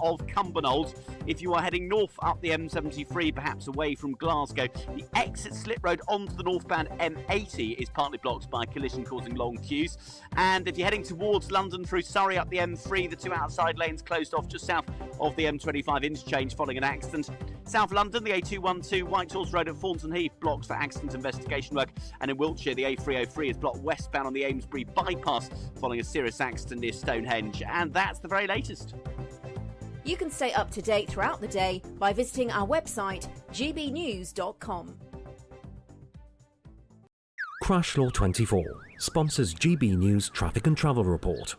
of Cumbernauld. If you are heading north up the M73, perhaps away from Glasgow, the exit slip road onto the northbound M80 is partly blocked by a collision causing long queues. And if you're heading towards London through Surrey up the M3, the two outside lanes closed off just south of the M25 interchange following an accident. South London, the A212 Whitehorse Road at Thornton Heath blocks for accident investigation work. And in Wiltshire, the A303 is blocked westbound on the Amesbury bypass following a serious accident near Stonehenge. And that's the very latest. You can stay up to date throughout the day by visiting our website, gbnews.com. Crash Law 24 sponsors GB News Traffic and Travel Report.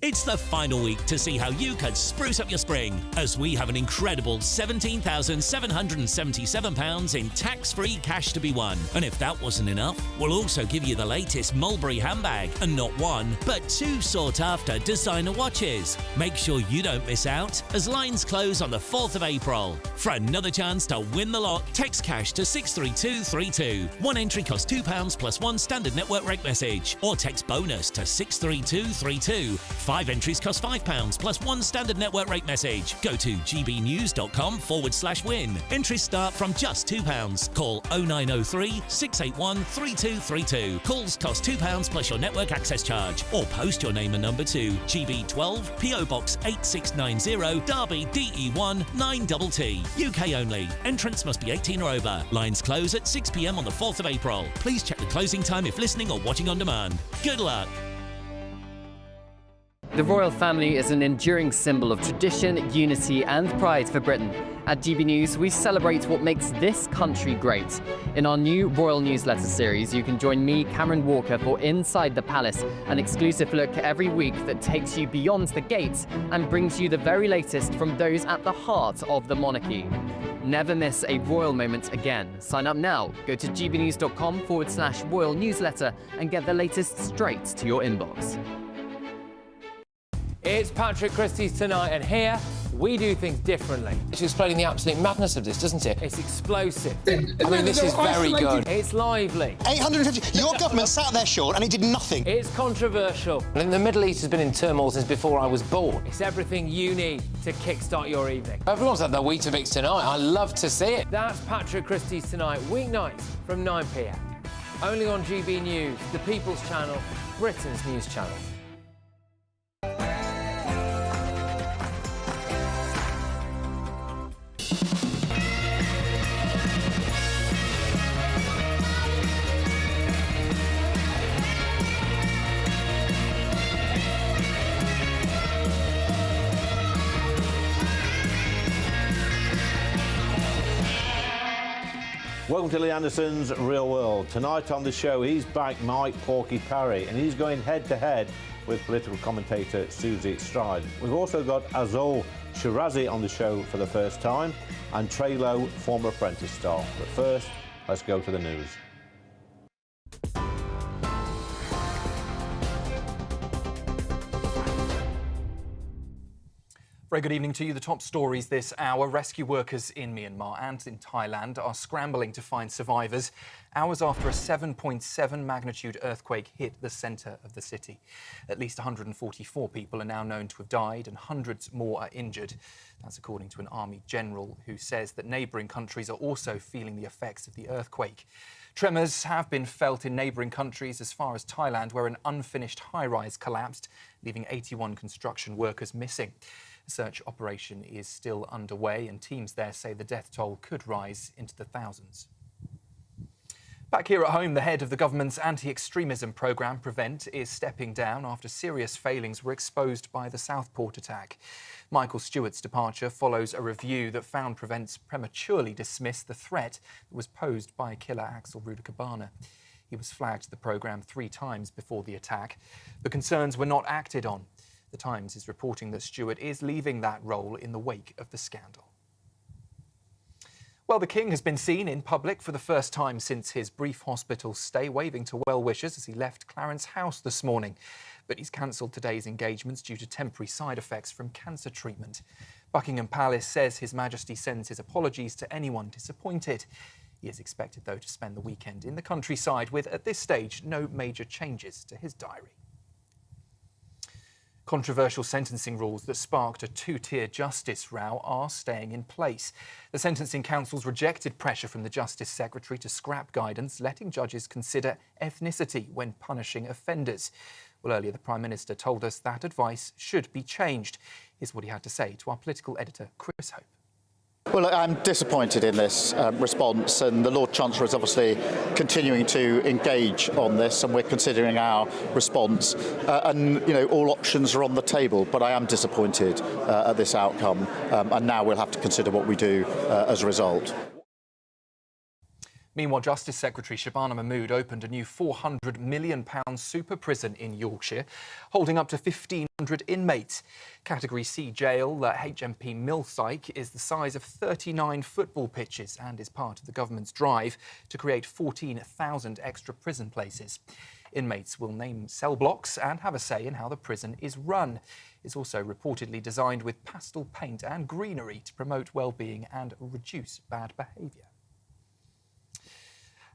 It's the final week to see how you can spruce up your spring, as we have an incredible £17,777 in tax-free cash to be won. And if that wasn't enough, we'll also give you the latest Mulberry handbag, and not one, but two sought-after designer watches. Make sure you don't miss out, as lines close on the 4th of April. For another chance to win the lot, text cash to 63232. One entry costs £2 plus one standard network rate message, or text bonus to 63232. 5 entries cost £5 plus one standard network rate message. Go to gbnews.com/win. Entries start from just £2. Call 0903 681 3232. Calls cost £2 plus your network access charge. Or post your name and number to GB12 PO Box 8690 Derby DE1 9TT. UK only. Entrants must be 18 or over. Lines close at 6 p.m. on the 4th of April. Please check the closing time if listening or watching on demand. Good luck. The royal family is an enduring symbol of tradition, unity and pride for Britain. At GB News, we celebrate what makes this country great. In our new royal newsletter series, you can join me, Cameron Walker, for Inside the Palace, an exclusive look every week that takes you beyond the gates and brings you the very latest from those at the heart of the monarchy. Never miss a royal moment again. Sign up now. Go to gbnews.com/royal newsletter and get the latest straight to your inbox. It's Patrick Christie's Tonight, and here we do things differently. It's explaining the absolute madness of this, doesn't it? It's explosive. I mean, this is very good. It's lively. 850. Your government sat there, Sean, and it did nothing. It's controversial. And the Middle East has been in turmoil since before I was born. It's everything you need to kickstart your evening. Everyone's had their Weetabix tonight. I love to see it. That's Patrick Christie's Tonight, weeknights from 9 p.m. Only on GB News, the People's Channel, Britain's news channel. Welcome to Lee Anderson's Real World. Tonight on the show, he's back Mike Porky Parry, and he's going head-to-head with political commentator Susie Stride. We've also got Azol Shirazi on the show for the first time, and Trey Lowe, former Apprentice star. But first, let's go to the news. Very good evening to you. The top stories this hour. Rescue workers in Myanmar and in Thailand are scrambling to find survivors hours after a 7.7 magnitude earthquake hit the centre of the city. At least 144 people are now known to have died and hundreds more are injured. That's according to an army general who says that neighbouring countries are also feeling the effects of the earthquake. Tremors have been felt in neighbouring countries as far as Thailand, where an unfinished high-rise collapsed, leaving 81 construction workers missing. The search operation is still underway, and teams there say the death toll could rise into the thousands. Back here at home, the head of the government's anti-extremism programme, Prevent, is stepping down after serious failings were exposed by the Southport attack. Michael Stewart's departure follows a review that found Prevent's prematurely dismissed the threat that was posed by killer Axel Rudakabana. He was flagged to the programme 3 times before the attack. The concerns were not acted on. The Times is reporting that Stewart is leaving that role in the wake of the scandal. Well, the King has been seen in public for the first time since his brief hospital stay, waving to well-wishers as he left Clarence House this morning. But he's cancelled today's engagements due to temporary side effects from cancer treatment. Buckingham Palace says His Majesty sends his apologies to anyone disappointed. He is expected, though, to spend the weekend in the countryside with, at this stage, no major changes to his diary. Controversial sentencing rules that sparked a two-tier justice row are staying in place. The Sentencing Council's rejected pressure from the Justice Secretary to scrap guidance, letting judges consider ethnicity when punishing offenders. Well, earlier the Prime Minister told us that advice should be changed. Here's what he had to say to our political editor, Chris Hope. Well, I'm disappointed in this response, and the Lord Chancellor is obviously continuing to engage on this, and we're considering our response. All options are on the table, but I am disappointed at this outcome, and now we'll have to consider what we do as a result. Meanwhile, Justice Secretary Shabana Mahmood opened a new £400 million super prison in Yorkshire, holding up to 1,500 inmates. Category C jail, HMP Millsyke, is the size of 39 football pitches and is part of the government's drive to create 14,000 extra prison places. Inmates will name cell blocks and have a say in how the prison is run. It's also reportedly designed with pastel paint and greenery to promote well-being and reduce bad behaviour.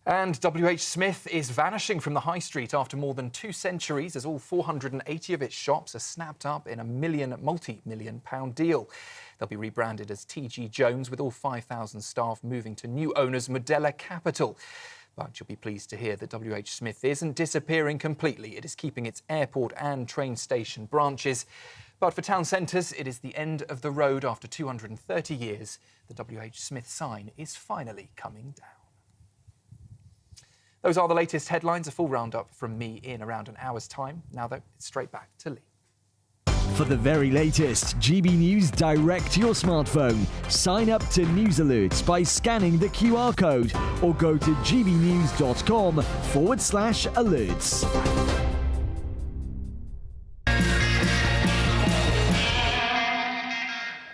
And WH Smith is vanishing from the high street after more than 2 centuries, as all 480 of its shops are snapped up in a multi-million pound deal. They'll be rebranded as TG Jones, with all 5,000 staff moving to new owners Modella Capital. But you'll be pleased to hear that WH Smith isn't disappearing completely. It is keeping its airport and train station branches. But for town centres, it is the end of the road after 230 years. The WH Smith sign is finally coming down. Those are the latest headlines. A full roundup from me in around an hour's time. Now, though, it's straight back to Lee. For the very latest GB News direct to your smartphone, sign up to News Alerts by scanning the QR code or go to gbnews.com/alerts.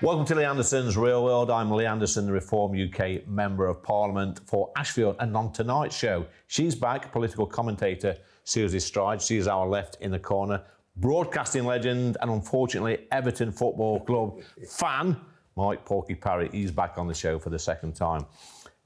Welcome to Lee Anderson's Real World. I'm Lee Anderson, the Reform UK Member of Parliament for Ashfield. And on tonight's show, she's back, political commentator Susie Stride. She's our left in the corner. Broadcasting legend and unfortunately Everton Football Club fan, Mike Porky Parry. He's back on the show for the second time.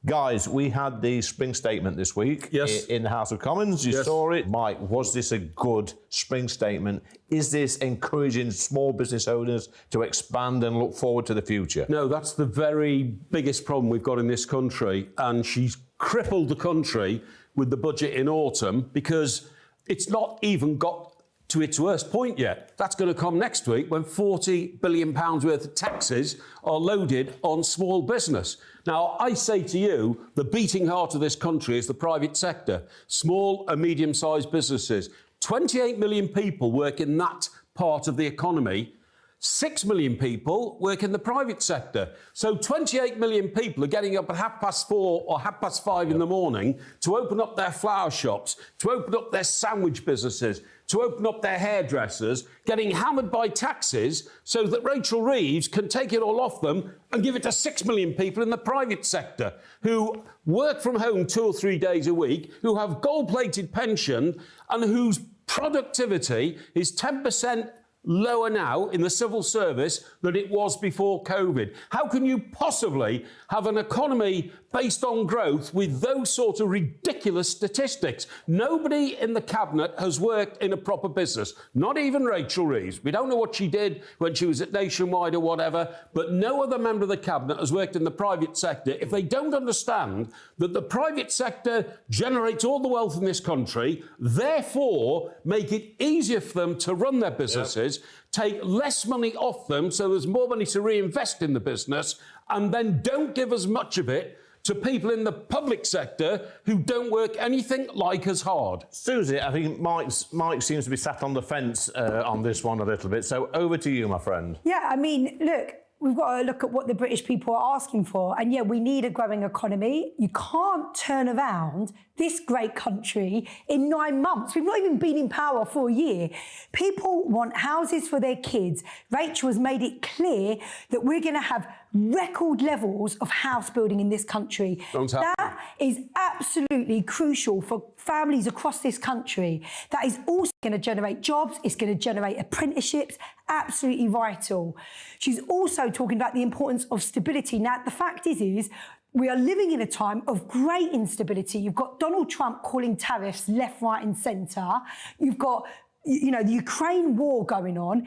Guys, we had the spring statement this week in the House of Commons. You saw it. Mike, was this a good spring statement? Is this encouraging small business owners to expand and look forward to the future? No, that's the very biggest problem we've got in this country. And she's crippled the country with the budget in autumn because it's not even got to its worst point yet. That's going to come next week when £40 billion worth of taxes are loaded on small business. Now, I say to you, the beating heart of this country is the private sector, small and medium-sized businesses. 28 million people work in that part of the economy. 6 million people work in the private sector. So 28 million people are getting up at 4:30 or 5:30 in the morning to open up their flower shops, to open up their sandwich businesses, to open up their hairdressers, getting hammered by taxes so that Rachel Reeves can take it all off them and give it to 6 million people in the private sector who work from home 2 or 3 days a week, who have gold-plated pension and whose productivity is 10% lower now in the civil service than it was before COVID. How can you possibly have an economy based on growth with those sort of ridiculous statistics? Nobody in the cabinet has worked in a proper business, not even Rachel Reeves. We don't know what she did when she was at Nationwide or whatever, but no other member of the cabinet has worked in the private sector. If they don't understand that the private sector generates all the wealth in this country, therefore make it easier for them to run their businesses, take less money off them so there's more money to reinvest in the business, and then don't give as much of it to people in the public sector who don't work anything like as hard. Susie, I think Mike seems to be sat on the fence on this one a little bit. So over to you, my friend. Yeah, I mean, look, we've got to look at what the British people are asking for. And yeah, we need a growing economy. You can't turn around this great country in 9 months. We've not even been in power for a year. People want houses for their kids. Rachel has made it clear that we're going to have record levels of house building in this country. That is absolutely crucial for families across this country. That is also going to generate jobs. It's going to generate apprenticeships. Absolutely vital. She's also talking about the importance of stability. Now, the fact is we are living in a time of great instability. You've got Donald Trump calling tariffs left, right and centre. You've got the Ukraine war going on,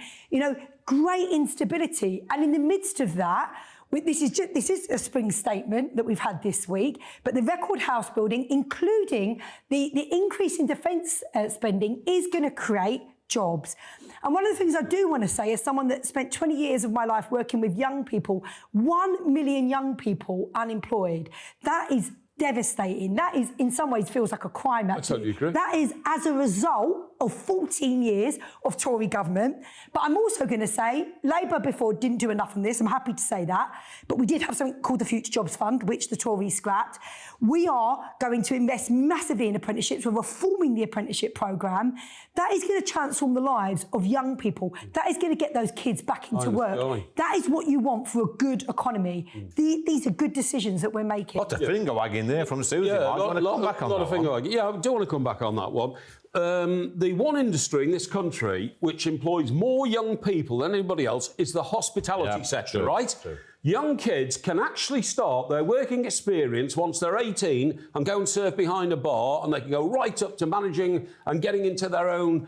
great instability. And in the midst of that, this is a spring statement that we've had this week, but the record house building, including the increase in defence spending, is going to create jobs. And one of the things I do want to say, as someone that spent 20 years of my life working with young people, 1 million young people unemployed, that is devastating. That is, in some ways, feels like a crime, actually. I totally agree. That is as a result of 14 years of Tory government. But I'm also going to say Labour before didn't do enough on this. I'm happy to say that. But we did have something called the Future Jobs Fund, which the Tories scrapped. We are going to invest massively in apprenticeships. We're reforming the apprenticeship programme. That is going to transform the lives of young people. That is going to get those kids back into work. That is what you want for a good economy. These are good decisions that we're making. What a finger wagging there from Susie. Yeah, I want to come back on that one. Yeah, I do want to come back on that one. The one industry in this country which employs more young people than anybody else is the hospitality sector, right? True. Young kids can actually start their working experience once they're 18 and go and serve behind a bar, and they can go right up to managing and getting into their own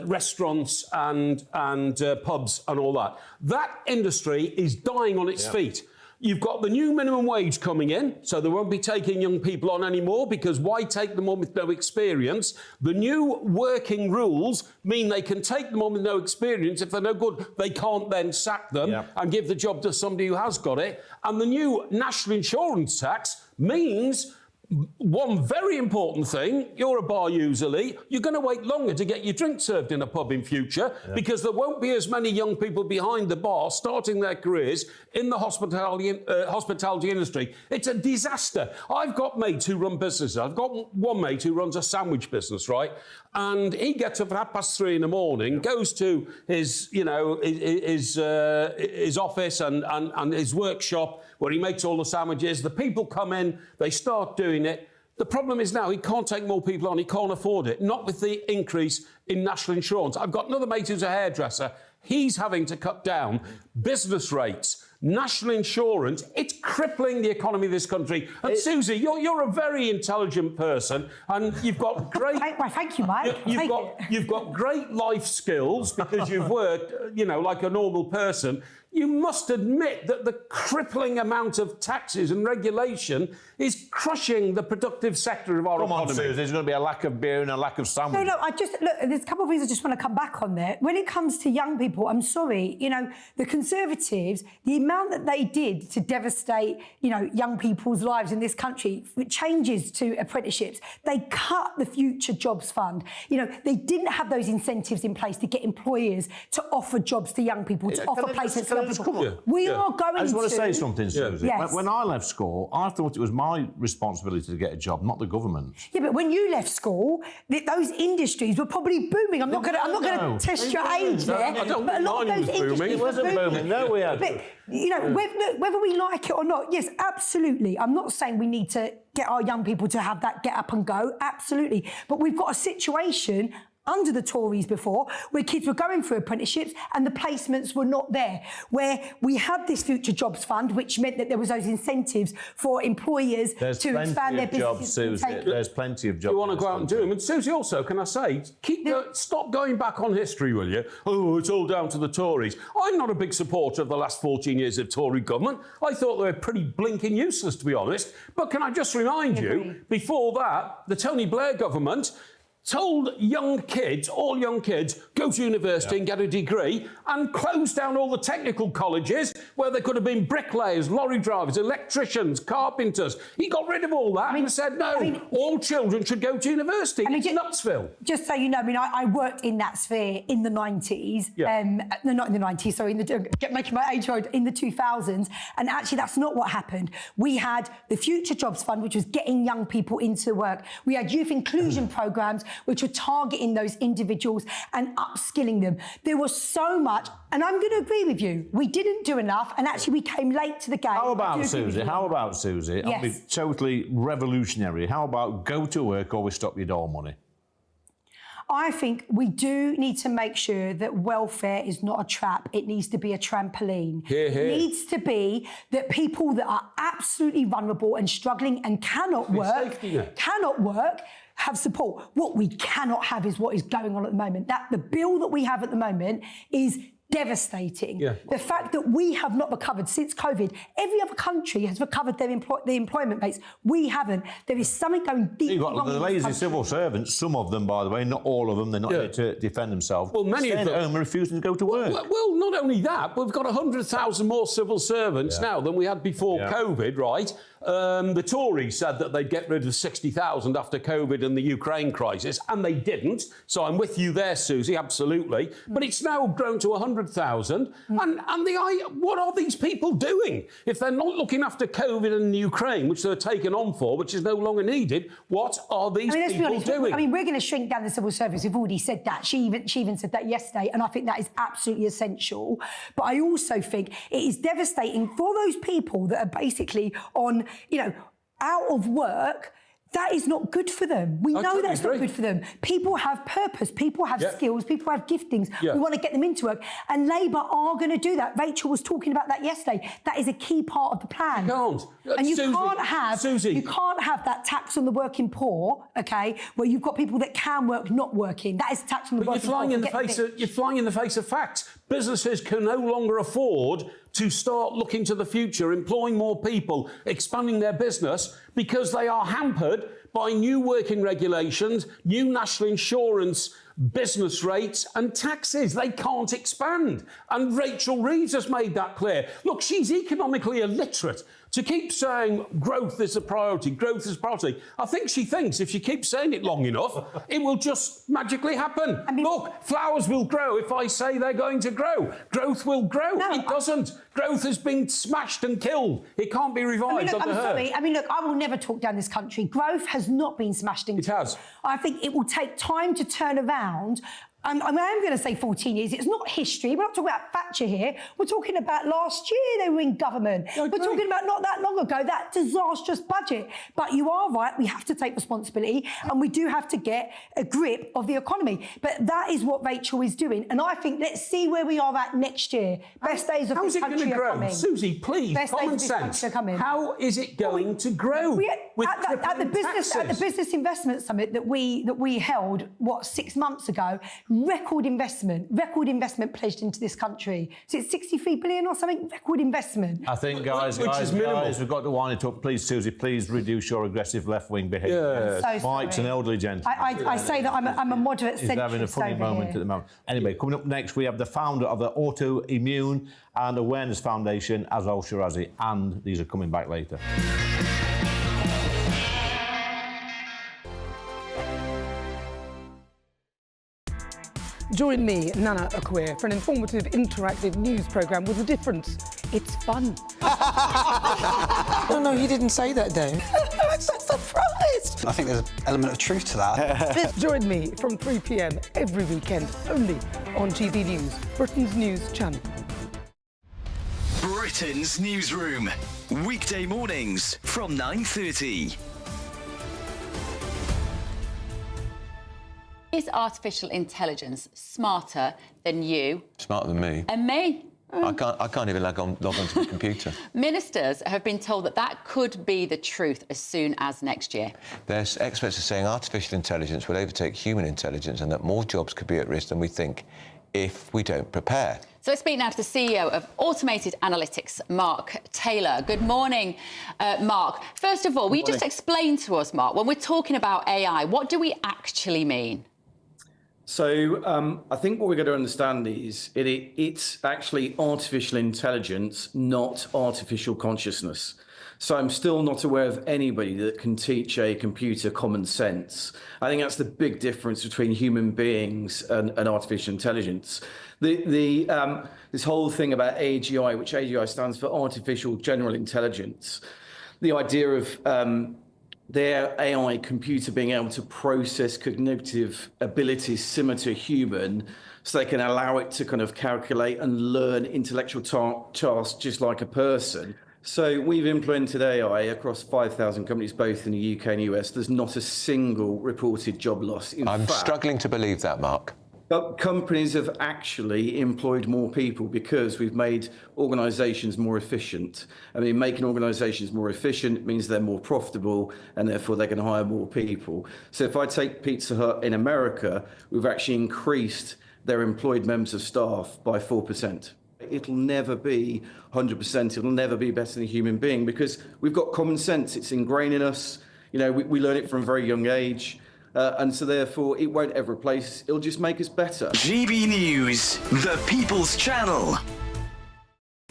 restaurants and pubs and all that. That industry is dying on its feet. You've got the new minimum wage coming in, so they won't be taking young people on anymore, because why take them on with no experience? The new working rules mean they can take them on with no experience. If they're no good, they can't then sack them and give the job to somebody who has got it. And the new national insurance tax means one very important thing: you're a bar user, Lee, you're going to wait longer to get your drink served in a pub in future, because there won't be as many young people behind the bar starting their careers in the hospitality industry. It's a disaster. I've got mates who run businesses. I've got one mate who runs a sandwich business, right? And he gets up at 3:30 in the morning, goes to his, his office and his workshop where he makes all the sandwiches. The people come in, they start doing it. The problem is now he can't take more people on, he can't afford it, not with the increase in national insurance. I've got another mate who's a hairdresser. He's having to cut down business rates, national insurance. It's crippling the economy of this country. And Susie, you're a very intelligent person, and you've got great... Thank you, Mike. You've got great life skills because you've worked, like a normal person. You must admit that the crippling amount of taxes and regulation is crushing the productive sector of our economy. Come on, Susie, there's going to be a lack of beer and a lack of sandwich. No, there's a couple of things I just want to come back on there. When it comes to young people, I'm sorry, the Conservatives, the amount that they did to devastate, young people's lives in this country, changes to apprenticeships. They cut the Future Jobs Fund. They didn't have those incentives in place to get employers to offer jobs to young people, to offer placements to young people. We are going to... I just want to say something, Susie. Yes. When I left school, I thought it was my responsibility to get a job, not the government. Yeah, but when you left school, those industries were probably booming. I'm not going to test your age there. I don't but a lot of those industries It wasn't booming. No, we had... But, whether we like it or not, yes, absolutely. I'm not saying we need to get our young people to have that get up and go. Absolutely. But we've got a situation under the Tories before, where kids were going through apprenticeships and the placements were not there, where we had this Future Jobs Fund, which meant that there was those incentives for employers to expand their businesses. There's plenty of jobs. You want to go out and do them. And Susie, also, can I say, stop going back on history, will you? Oh, it's all down to the Tories. I'm not a big supporter of the last 14 years of Tory government. I thought they were pretty blinking useless, to be honest. But can I just remind you, before that, the Tony Blair government told young kids, all young kids, go to university and get a degree, and closed down all the technical colleges where there could have been bricklayers, lorry drivers, electricians, carpenters. He got rid of all that and said, no, all children should go to university. It's Nutsville. Just so you know, I worked in that sphere in the 90s. No, not in the 90s, sorry, making my age old, in the 2000s. And actually, that's not what happened. We had the Future Jobs Fund, which was getting young people into work. We had youth inclusion programmes, which were targeting those individuals and upskilling them. There was so much, and I'm going to agree with you, we didn't do enough, and actually we came late to the game. How about Susie? I'll be totally revolutionary. How about go to work or we stop your door money? I think we do need to make sure that welfare is not a trap. It needs to be a trampoline. It needs to be that people that are absolutely vulnerable and struggling and cannot work, have support. What we cannot have is what is going on at the moment. That the bill that we have at the moment is devastating. Yeah. The fact that we have not recovered since COVID, every other country has recovered their employment base. We haven't. There is something going deep. You've got the lazy civil servants, some of them, by the way, not all of them, they're not here to defend themselves. Well, many of them at home are refusing to go to work. Well, not only that, we've got 100,000 more civil servants now than we had before COVID, right? The Tories said that they'd get rid of 60,000 after COVID and the Ukraine crisis, and they didn't. So I'm with you there, Susie, absolutely. But it's now grown to 100,000. And what are these people doing? If they're not looking after COVID and Ukraine, which they're taken on for, which is no longer needed, what are these people doing? I mean, we're going to shrink down the civil service. We've already said that. She even said that yesterday, and I think that is absolutely essential. But I also think it is devastating for those people that are basically on, out of work. That is not good for them. We know that's not good for them. People have purpose, people have skills, people have giftings. We want to get them into work. And Labour are going to do that. Rachel was talking about that yesterday. That is a key part of the plan. You can't. And you Susie, you can't have that tax on the working poor, okay, where you've got people that can work not working. That is tax on the working poor. You're flying in the face of facts. Businesses can no longer afford to start looking to the future, employing more people, expanding their business, because they are hampered by new working regulations, new national insurance, business rates and taxes. They can't expand. And Rachel Reeves has made that clear. Look, she's economically illiterate. To keep saying growth is a priority, growth is a priority, I think she thinks if she keeps saying it long enough, it will just magically happen. Look, flowers will grow if I say they're going to grow. Growth will grow. No, it doesn't. Growth has been smashed and killed. It can't be revived under her. Sorry. I mean, look, I will never talk down this country. Growth has not been smashed and killed. It has. I think it will take time to turn around. I'm going to say 14 years. It's not history. We're not talking about Thatcher here. We're talking about last year they were in government. We're talking about not that long ago, that disastrous budget. But you are right. We have to take responsibility and we do have to get a grip of the economy. But that is what Rachel is doing. And I think let's see where we are at next year. Best days of this country are coming. Susie, please, common sense. How is it going to grow? At the Business Investment Summit that we held, 6 months ago, record investment pledged into this country. So it's 63 billion or something, record investment. I think, guys, we've got to wind it up. Please, Susie, please reduce your aggressive left-wing behaviour. Yeah. So Mike's an elderly gentleman. I say that I'm a moderate centrist. He's having a funny moment at the moment. Anyway, coming up next, we have the founder of the Autoimmune and Awareness Foundation, Azol Shirazi, and these are coming back later. Join me, Nana Akwe, for an informative, interactive news programme with a difference. It's fun. No, you didn't say that, Dave. I'm so surprised. I think there's an element of truth to that. Join me from 3 p.m. every weekend, only on GB News, Britain's news channel. Britain's Newsroom, weekday mornings from 9:30. Is artificial intelligence smarter than you? Smarter than me? And me? I can't even log onto the computer. Ministers have been told that could be the truth as soon as next year. There's experts are saying artificial intelligence will overtake human intelligence and that more jobs could be at risk than we think if we don't prepare. So let's speak now to the CEO of Automated Analytics, Mark Taylor. Good morning, Mark. First of all, will you just explain to us, Mark, when we're talking about AI, what do we actually mean? So I think what we've got to understand is it's actually artificial intelligence, not artificial consciousness. So I'm still not aware of anybody that can teach a computer common sense. I think that's the big difference between human beings and artificial intelligence. This whole thing about AGI, which AGI stands for Artificial General Intelligence, the idea of their AI computer being able to process cognitive abilities similar to a human, so they can allow it to kind of calculate and learn intellectual tasks just like a person. So we've implemented AI across 5,000 companies, both in the UK and US. There's not a single reported job loss. I'm struggling to believe that, Mark. But companies have actually employed more people because we've made organisations more efficient. I mean, making organisations more efficient means they're more profitable and therefore they can hire more people. So if I take Pizza Hut in America, we've actually increased their employed members of staff by 4%. It'll never be 100%. It'll never be better than a human being because we've got common sense. It's ingrained in us. You know, we learn it from a very young age. And so therefore, it won't ever replace, it'll just make us better. GB News, the People's Channel.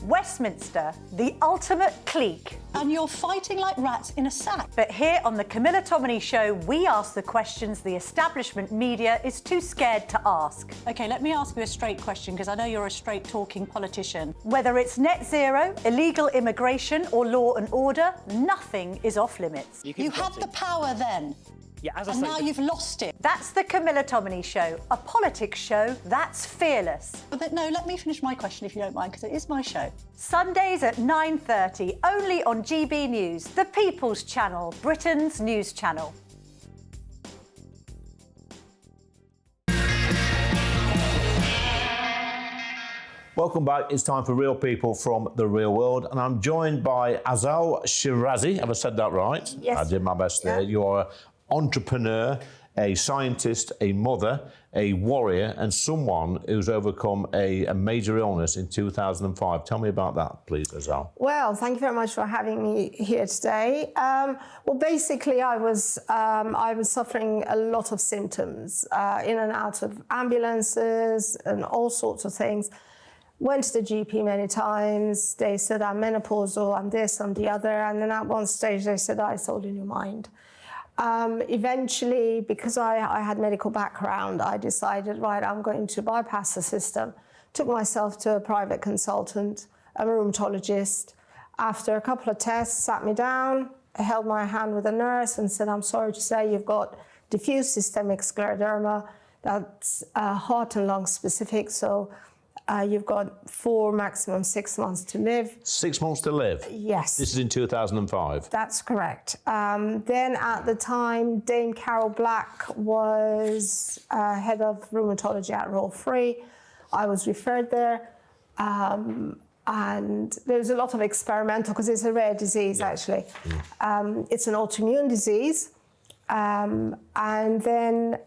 Westminster, the ultimate clique. And you're fighting like rats in a sack. But here on the Camilla Tominey Show, we ask the questions the establishment media is too scared to ask. OK, let me ask you a straight question, because I know you're a straight-talking politician. Whether it's net zero, illegal immigration or law and order, nothing is off limits. You had the power then. Yeah, as I and say, now you've lost it. That's the Camilla Tominey Show, a politics show that's fearless. But no, let me finish my question if you don't mind, because it is my show. Sundays at 9:30, only on GB News, the People's Channel, Britain's news channel. Welcome back. It's time for Real People from the Real World, and I'm joined by Azal Shirazi. Have I said that right? Yes. I did my best there. You are an entrepreneur, a scientist, a mother, a warrior, and someone who's overcome a major illness in 2005. Tell me about that, please, Azal. Well, thank you very much for having me here today. Well, basically, I was suffering a lot of symptoms, in and out of ambulances and all sorts of things. Went to the GP many times. They said I'm menopausal, I'm this, I'm the other. And then at one stage they said, it's all in your mind. Eventually, because I had medical background, I decided, right, I'm going to bypass the system. Took myself to a private consultant, a rheumatologist. After a couple of tests, sat me down, held my hand with a nurse and said, I'm sorry to say you've got diffuse systemic scleroderma. That's heart and lung specific, so you've got 4, maximum 6 months to live. 6 months to live? Yes. This is in 2005? That's correct. Then at the time, Dame Carol Black was head of rheumatology at Royal Free. I was referred there. And there's a lot of experimental, because it's a rare disease, actually. It's an autoimmune disease. And then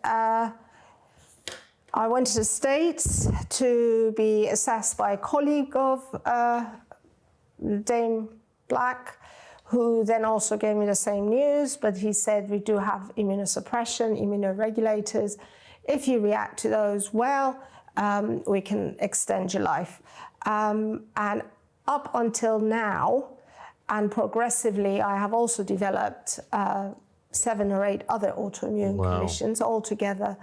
I went to the States to be assessed by a colleague of Dame Black, who then also gave me the same news, but he said we do have immunosuppression, immunoregulators. If you react to those well, we can extend your life. And up until now, and progressively, I have also developed 7 or 8 other autoimmune conditions altogether.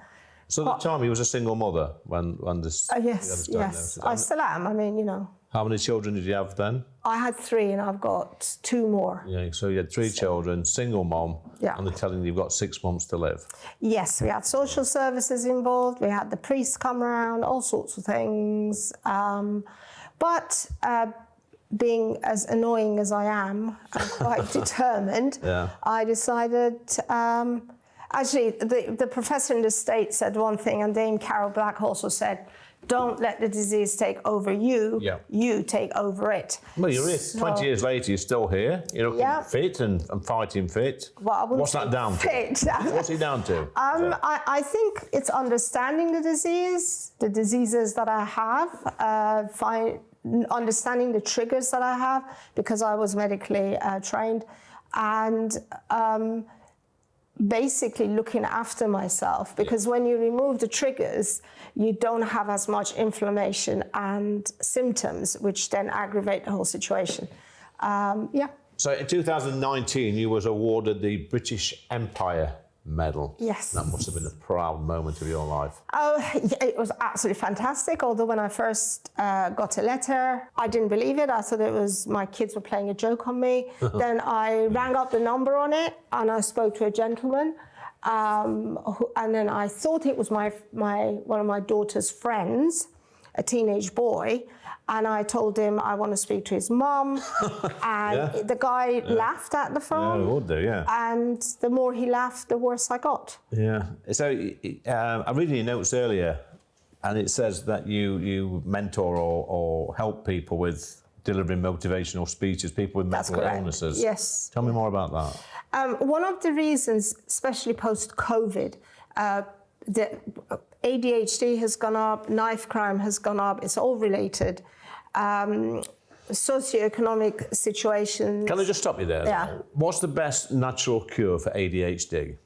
So at the time, you was a single mother when this... yes, yes. I still am. I mean, you know. How many children did you have then? I had 3 and I've got 2 more. Yeah, so you had 3 children, single mom, and they're telling you you've got 6 months to live. Yes, we had social services involved. We had the priests come around, all sorts of things. But being as annoying as I am and quite determined, I decided... Actually, the professor in the States said one thing, and Dame Carol Black also said, don't let the disease take over you, you take over it. Well, you're here. 20 years later, you're still here. You're looking fit and fighting fit. Well, what's that down to? What's it down to? I think it's understanding the disease, the diseases that I have, understanding the triggers that I have, because I was medically trained, and basically looking after myself, because when you remove the triggers, you don't have as much inflammation and symptoms, which then aggravate the whole situation. So in 2019, you was awarded the British Empire Medal. Yes. That must have been a proud moment of your life. Oh, it was absolutely fantastic. Although when I first got a letter, I didn't believe it. I thought it was my kids were playing a joke on me. Then I rang up the number on it and I spoke to a gentleman. And then I thought it was one of my daughter's friends, a teenage boy. And I told him I want to speak to his mum. And the guy laughed at the phone. Yeah, he would do, And the more he laughed, the worse I got. Yeah. So I read in your notes earlier, and it says that you mentor or help people with delivering motivational speeches, people with mental illnesses. Yes. Tell me more about that. One of the reasons, especially post-COVID, the ADHD has gone up, knife crime has gone up, it's all related. Socioeconomic situations. Can I just stop you there? Yeah. What's the best natural cure for ADHD?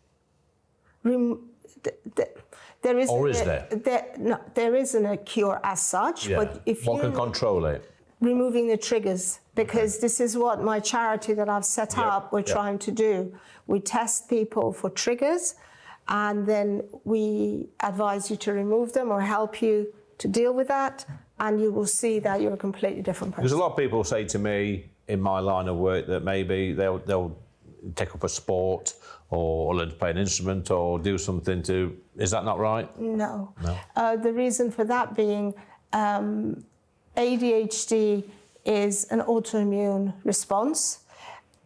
There isn't Or is there? No, there isn't a cure as such, Yeah. but if what can control it? removing the triggers, because this is what my charity that I've set up, we're trying to do. We test people for triggers, and then we advise you to remove them or help you to deal with that, and you will see that you're a completely different person. Because a lot of people say to me in my line of work that maybe they'll take up a sport or learn to play an instrument or do something to... Is that not right? No. No. The reason for that being ADHD is an autoimmune response.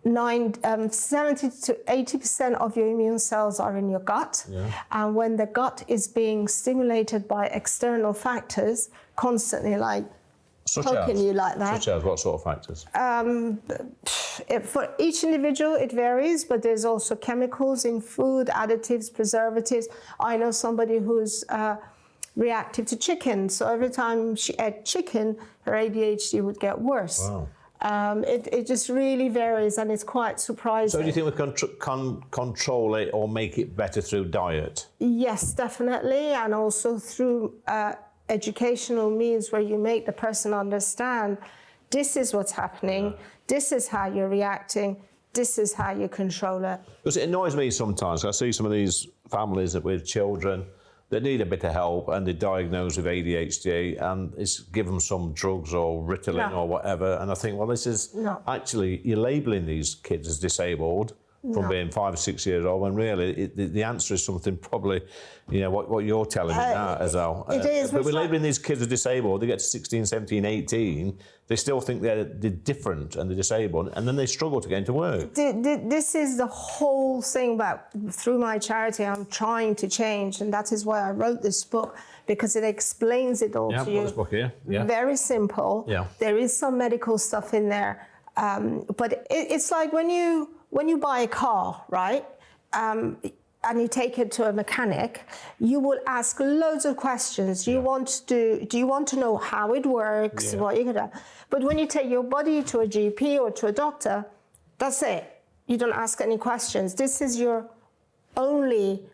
70 to 80% of your immune cells are in your gut. Yeah. And when the gut is being stimulated by external factors, constantly like poking you like that. Such as what sort of factors? For each individual, it varies, but there's also chemicals in food, additives, preservatives. I know somebody who's reactive to chicken, so every time she ate chicken, her ADHD would get worse. Wow. It just really varies, and it's quite surprising. So do you think we can control it or make it better through diet? Yes, definitely, and also through educational means where you make the person understand this is what's happening, this is how you're reacting, this is how you control it. Because it annoys me sometimes. I see some of these families with children that need a bit of help and they're diagnosed with ADHD and it's give them some drugs or Ritalin or whatever. And I think, well, this is actually, you're labelling these kids as disabled from being 5 or 6 years old, when really the answer is something probably, you know, what you're telling me now as well. It is. But we're labelling these kids as disabled. They get to 16, 17, 18. They still think they're different and they're disabled, and then they struggle to get into work. This is the whole thing about, through my charity, I'm trying to change, and that is why I wrote this book, because it explains it all to you. I've got this book here. Yeah. Very simple. Yeah. There is some medical stuff in there, but it's like when you buy a car, right? And you take it to a mechanic, you will ask loads of questions. Do you want to know how it works? Yeah. What you're gonna? But when you take your body to a GP or to a doctor, that's it. You don't ask any questions. This is your only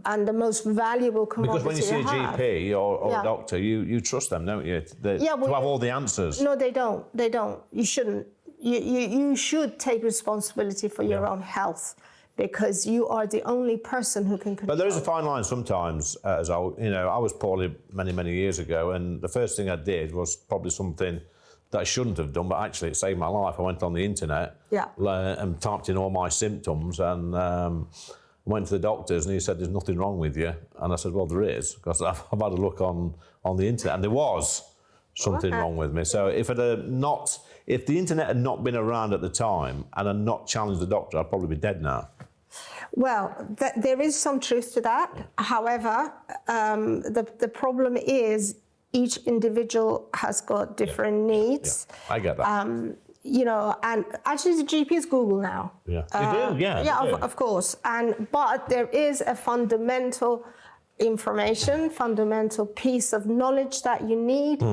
and the most valuable commodity. Because when you see a have. GP or a doctor, you trust them, don't you? To have all the answers. No, they don't. They don't. You shouldn't. You should take responsibility for your own health, because you are the only person who can control. But there is a fine line sometimes, as I was poorly many years ago, and the first thing I did was probably something that I shouldn't have done, but actually it saved my life. I went on the internet and typed in all my symptoms and went to the doctors, and he said, there's nothing wrong with you. And I said, well, there is, because I've had a look on the internet, and there was something wrong with me. So if the internet had not been around at the time and had not challenged the doctor, I'd probably be dead now. Well, there is some truth to that. However, the problem is each individual has got different needs. I get that. You know, and actually the GPs Google now. Yeah, they do, Yeah, of course. But there is a fundamental information, fundamental piece of knowledge that you need.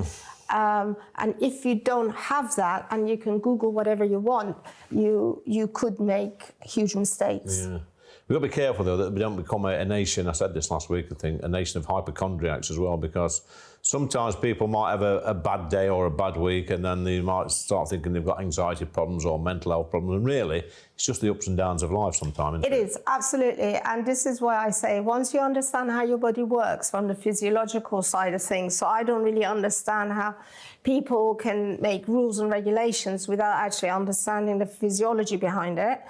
And if you don't have that, and you can Google whatever you want, you could make huge mistakes. Yeah. We've got to be careful, though, that we don't become a nation, I said this last week, I think, a nation of hypochondriacs as well, because sometimes people might have a bad day or a bad week, and then they might start thinking they've got anxiety problems or mental health problems, and really, it's just the ups and downs of life sometimes. It is, absolutely. And this is why I say, once you understand how your body works from the physiological side of things, so I don't really understand how people can make rules and regulations without actually understanding the physiology behind it.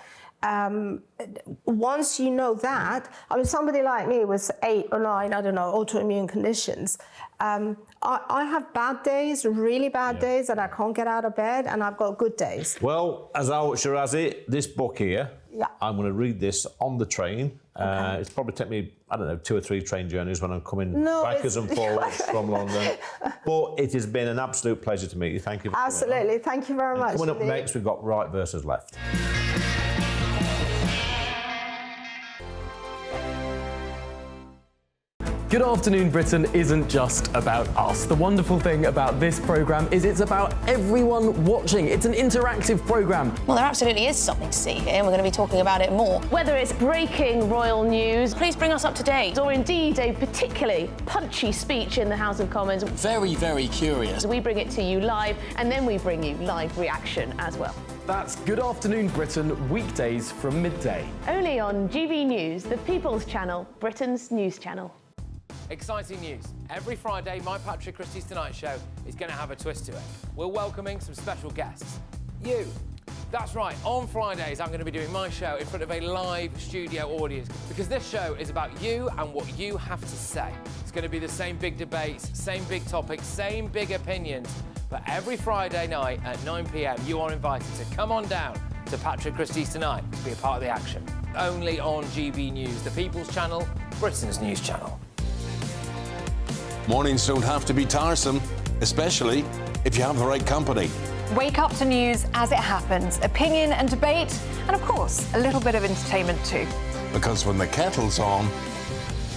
Once you know that, I mean, somebody like me with 8 or 9, I don't know, autoimmune conditions, I have bad days, really bad days that I can't get out of bed, and I've got good days. Well, Azal Shirazi, this book here, Yeah. I'm going to read this on the train. It's probably taken me, I don't know, 2 or 3 train journeys when I'm coming backwards and forwards from London. But it has been an absolute pleasure to meet you. Thank you for Absolutely. Thank you very much. Coming up next, we've got Right versus Left. Good Afternoon Britain isn't just about us. The wonderful thing about this programme is it's about everyone watching. It's an interactive programme. Well, there absolutely is something to see here, and we're going to be talking about it more. Whether it's breaking royal news, please bring us up to date, or indeed a particularly punchy speech in the House of Commons. Very, very curious. We bring it to you live, and then we bring you live reaction as well. That's Good Afternoon Britain, weekdays from midday. Only on GB News, the People's Channel, Britain's news channel. Exciting news. Every Friday, my Patrick Christie's Tonight Show is going to have a twist to it. We're welcoming some special guests. You. That's right, on Fridays I'm going to be doing my show in front of a live studio audience because this show is about you and what you have to say. It's going to be the same big debates, same big topics, same big opinions. But every Friday night at 9 p.m, you are invited to come on down to Patrick Christie's Tonight to be a part of the action. Only on GB News, the People's Channel, Britain's news channel. Mornings don't have to be tiresome, especially if you have the right company. Wake up to news as it happens, opinion and debate, and of course, a little bit of entertainment too. Because when the kettle's on,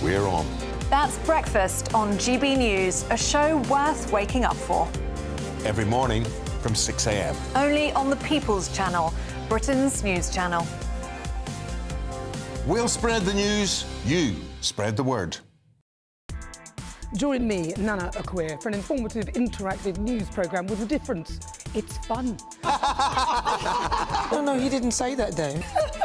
we're on. That's Breakfast on GB News, a show worth waking up for. Every morning from 6 a.m. Only on the People's Channel, Britain's news channel. We'll spread the news, you spread the word. Join me, Nana Akwe, for an informative, interactive news programme with a difference. It's fun. No, he didn't say that, though.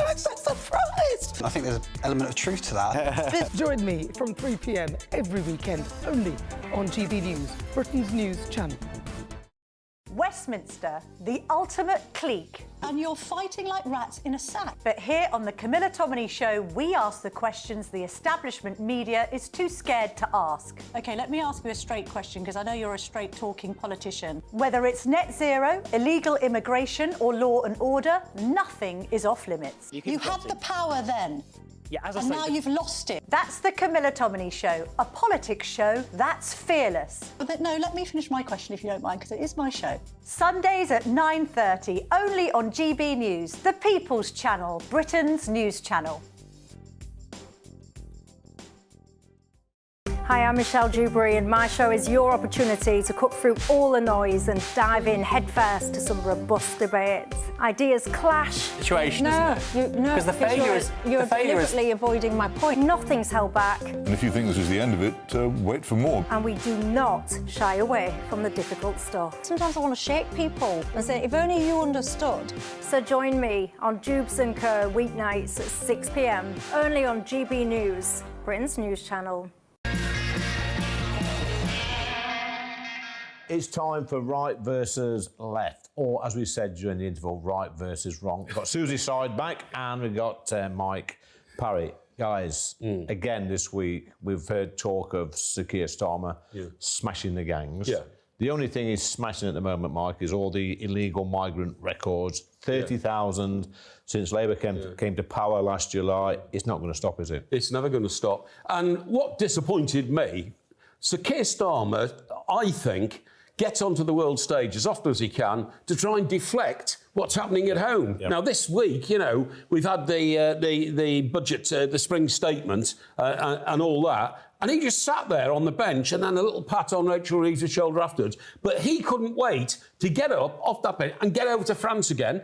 I'm so surprised. I think there's an element of truth to that. Join me from 3 p.m. every weekend, only on GB News, Britain's news channel. Westminster, the ultimate clique. And you're fighting like rats in a sack. But here on the Camilla Tominey Show, we ask the questions the establishment media is too scared to ask. OK, let me ask you a straight question, because I know you're a straight-talking politician. Whether it's net zero, illegal immigration or law and order, nothing is off-limits. You had the power then. Yeah, as I And say, now you've lost it. That's the Camilla Tominey Show, a politics show that's fearless. But no, let me finish my question if you don't mind, because it is my show. Sundays at 9:30, only on GB News, the People's Channel, Britain's news channel. Hi, I'm Michelle Dewberry, and my show is your opportunity to cut through all the noise and dive in headfirst to some robust debates. Ideas clash. Situation, isn't it? No, Because the failure is you're deliberately avoiding my point. Nothing's held back, And if you think this is the end of it, wait for more. and we do not shy away from the difficult stuff. Sometimes I want to shake people and say, if only you understood. So join me on Jubes & Co. weeknights at 6 p.m, only on GB News, Britain's news channel. It's time for Right versus Left, or as we said during the interval, Right versus Wrong. We've got Susie Side back, and we've got Mike Parry. Guys, again this week, we've heard talk of Sir Keir Starmer smashing the gangs. Yeah. The only thing he's smashing at the moment, Mike, is all the illegal migrant records. 30,000 since Labour came to power last July. It's not going to stop, is it? It's never going to stop. And what disappointed me, Sir Keir Starmer, I think, gets onto the world stage as often as he can to try and deflect what's happening at home. Yep. Now, this week, you know, we've had the budget, the spring statement and all that, and he just sat there on the bench and then a little pat on Rachel Reeves' shoulder afterwards. But he couldn't wait to get up off that bench and get over to France again.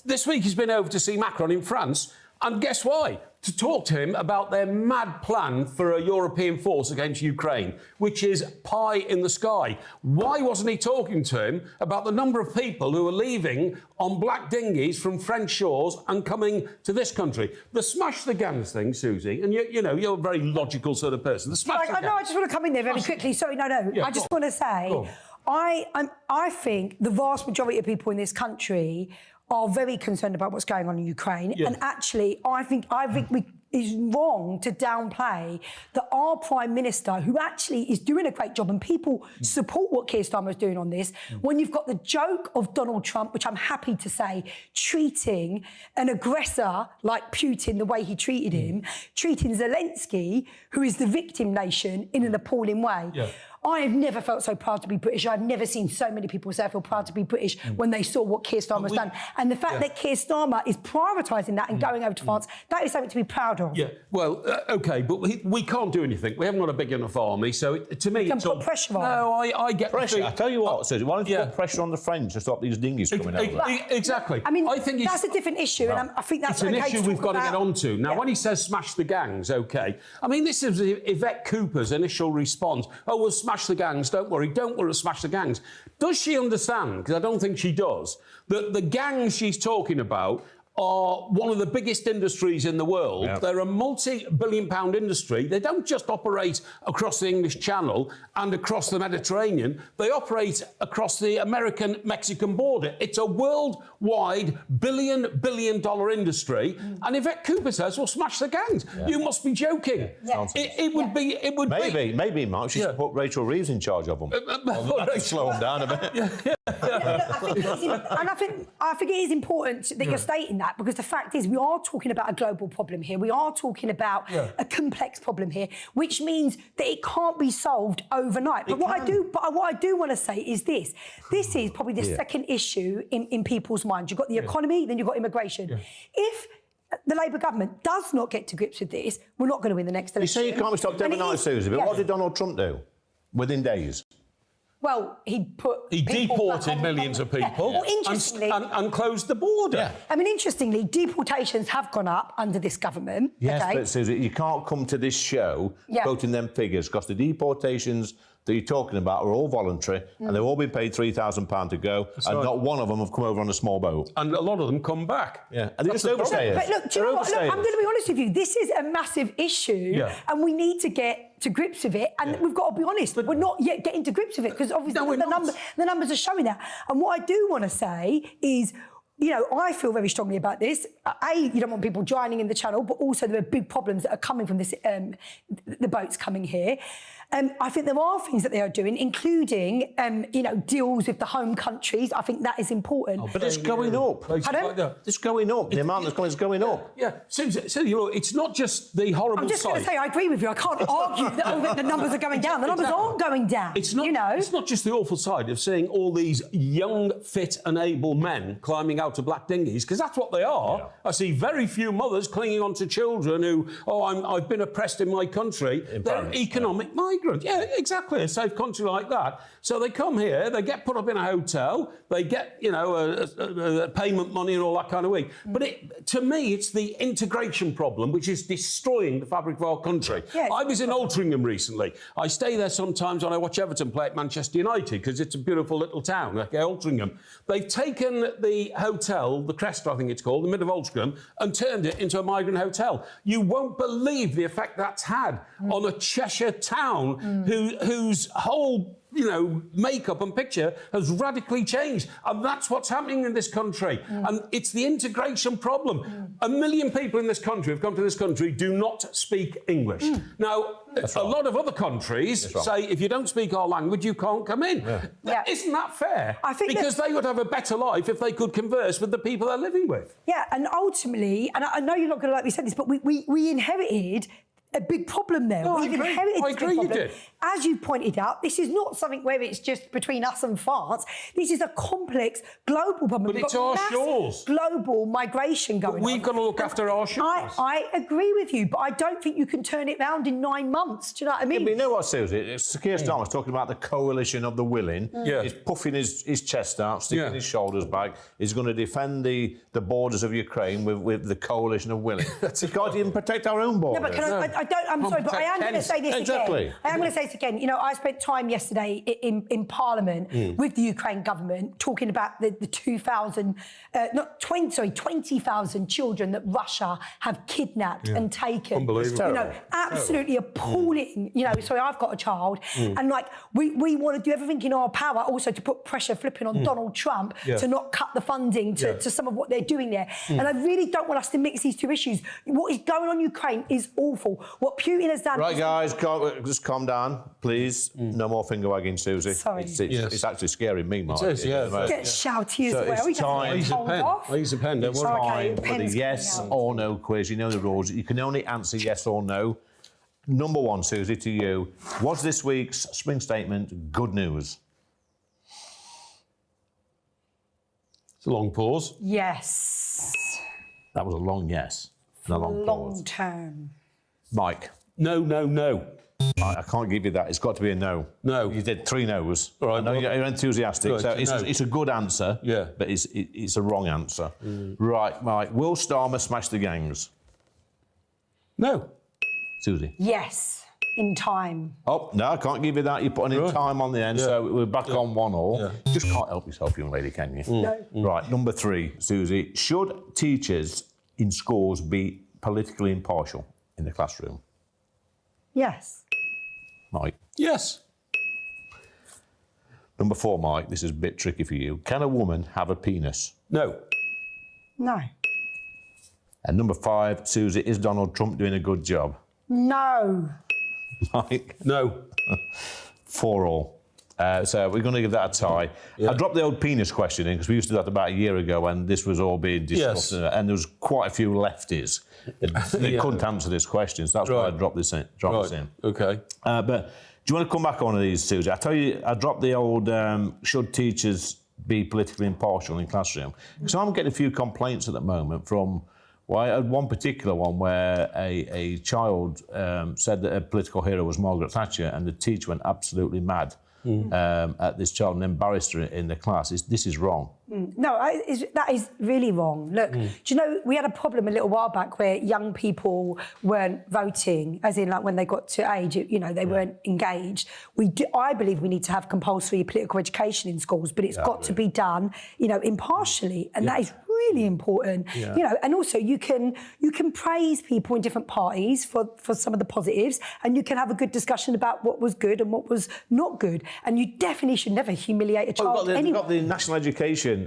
This week he's been over to see Macron in France, and guess why? To talk to him about their mad plan for a European force against Ukraine, which is pie in the sky. Why wasn't he talking to him about the number of people who are leaving on black dinghies from French shores and coming to this country? The smash the gangs thing, Susie, and you know, you're a very logical sort of person. The smash the gangs. No, I just want to come in there very quickly. Sorry, no. Yeah, I just want to say, I think the vast majority of people in this country are very concerned about what's going on in Ukraine, and actually, I think is wrong to downplay that our Prime Minister, who actually is doing a great job, and people support what Keir Starmer is doing on this, when you've got the joke of Donald Trump, which I'm happy to say, treating an aggressor like Putin the way he treated him, treating Zelensky, who is the victim nation, in an appalling way. Yeah. I have never felt so proud to be British. I've never seen so many people say I feel proud to be British when they saw what Keir Starmer has done. And the fact that Keir Starmer is prioritising that and going over to France, that is something to be proud of. Yeah, well, OK, but we can't do anything. We haven't got a big enough army, so to me, it's all pressure on. No, I get pressure. I tell you what, Susie, why don't you put pressure on the French to stop these dinghies coming over? Exactly. I mean, I think that's a different issue, and I think that's it's an okay issue to we've talk got to get about. onto. Now, when he says smash the gangs, OK, I mean, this is Yvette Cooper's initial response. Oh, we'll smash the gangs, don't worry, smash the gangs. Does she understand, because I don't think she does, that the gangs she's talking about are one of the biggest industries in the world. Yep. They're a multi-billion-pound industry. They don't just operate across the English Channel and across the Mediterranean. They operate across the American-Mexican border. It's a worldwide billion-dollar industry. And Yvette Cooper says, well, smash the gangs. Yeah. You must be joking. Yeah. It would be... Maybe, Mark, she should put Rachel Reeves in charge of them. That'd slow them down a bit. I think it is important that you're stating that, because the fact is we are talking about a global problem here. We are talking about a complex problem here, which means that it can't be solved overnight. But what I do want to say is this. This is probably the second issue in people's minds. You've got the economy, then you've got immigration. Yeah. If the Labour government does not get to grips with this, we're not going to win the next election. You say you can't stop overnight, Susie, but what did Donald Trump do within days? Well, he deported millions of people Well, interestingly, and closed the border. Yeah. I mean, interestingly, deportations have gone up under this government. Yes, okay? but Susie, you can't come to this show quoting them figures, because the deportations that you're talking about are all voluntary, and they've all been paid £3,000 to go, and not one of them have come over on a small boat. And a lot of them come back. Yeah, and they're just overstayers. But look, do you know what? Look, I'm going to be honest with you. This is a massive issue, and we need to get to grips with it. And we've got to be honest, we're not yet getting to grips with it, because obviously the numbers are showing that. And what I do want to say is, you know, I feel very strongly about this. You don't want people joining in the channel, but also there are big problems that are coming from this, the boats coming here. I think there are things that they are doing, including, you know, deals with the home countries. I think that is important. But it's going up. Pardon? It's going up. The amount that's coming is going up. Yeah. So you know, it's not just the horrible I'm just going to say, I agree with you. I can't argue that the numbers are going down. The numbers aren't going down. It's not, you know? It's not just the awful side of seeing all these young, fit and able men climbing out of black dinghies, because that's what they are. Yeah. I see very few mothers clinging on to children who, I've been oppressed in my country. They're economic migrants. Yeah, exactly. A safe country like that. So they come here, they get put up in a hotel, they get, you know, a payment money and all that kind of thing. But to me, it's the integration problem which is destroying the fabric of our country. Yes. I was in Altrincham recently. I stay there sometimes when I watch Everton play at Manchester United, because it's a beautiful little town, like Altrincham. They've taken the hotel, the Crest, I think it's called, the mid of Altrincham, and turned it into a migrant hotel. You won't believe the effect that's had on a Cheshire town whose whole, you know, makeup and picture has radically changed. And that's what's happening in this country. And it's the integration problem. 1 million people in this country who've come to this country do not speak English. Now, a lot of other countries say if you don't speak our language, you can't come in. Isn't that fair? I think because they would have a better life if they could converse with the people they're living with. Yeah, and ultimately, and I know you're not going to like me say this, but we inherited a big problem there. No, We've I agree. inherited I this agree big you problem. did. As you pointed out, this is not something where it's just between us and France. This is a complex global problem. But We've it's got our massive shores. global migration going on. We've got to look after our shores. I agree with you, but I don't think you can turn it round in 9 months. Do you know what I mean? Yeah, but you know what, Susie? Keir Starmer's talking about the coalition of the willing. Yeah. He's puffing his chest out, sticking his shoulders back. He's going to defend the borders of Ukraine with the coalition of willing. He can't even protect our own borders. No, but I don't. I'm sorry, but I am going to say this again. I am going to say this again. You know, I spent time yesterday in Parliament with the Ukraine government talking about the 20,000 children that Russia have kidnapped and taken. Unbelievable. You know, absolutely appalling. You know, sorry, I've got a child, and like we want to do everything in our power also to put pressure flipping on Donald Trump to not cut the funding to some of what they're doing there. And I really don't want us to mix these two issues. What is going on in Ukraine is awful. What Putin has done... Right, guys, just calm down, please. No more finger wagging, Susie. Sorry. It's actually scaring me, Mike. It is, yeah. Get shouty as well. It's time. Use a pen. It's time for the yes or no quiz. You know the rules. You can only answer yes or no. Number one, Susie, to you. Was this week's spring statement good news? It's a long pause. Yes. That was a long yes. Long term. Mike. No. I can't give you that. It's got to be a no. No. You did 3 no's. All right, I know you're enthusiastic, good, so no. it's a good answer, but it's a wrong answer. Right, Mike. Will Starmer smash the gangs? No. Susie? Yes. In time. Oh, no, I can't give you that. You're putting in time on the end, so we're back on 1-1. Yeah. You just can't help yourself, young lady, can you? No. Right, number 3, Susie. Should teachers in schools be politically impartial in the classroom? Yes. Mike? Yes. Number 4, Mike, this is a bit tricky for you. Can a woman have a penis? No. No. And number 5, Susie, is Donald Trump doing a good job? No. Mike? No. 4-4. So we're going to give that a tie. I dropped the old penis question in because we used to do that about a year ago and this was all being discussed. And there was quite a few lefties that couldn't answer this question. So that's why I dropped this in. OK. But do you want to come back on one of these, Susie? I tell you, I dropped the old should teachers be politically impartial in classroom? Because I'm getting a few complaints at the moment from... Well, I had one particular one where a child said that a political hero was Margaret Thatcher and the teacher went absolutely mad at this child and embarrassed her in the class. This is wrong. No, that is really wrong. Look, do you know, we had a problem a little while back where young people weren't voting, as in like when they got to age, you know, they weren't engaged. I believe we need to have compulsory political education in schools, but it's got to be done, you know, impartially, and that is really important. You know, and also you can praise people in different parties for some of the positives, and you can have a good discussion about what was good and what was not good. And you definitely should never humiliate a child. We've got the National Education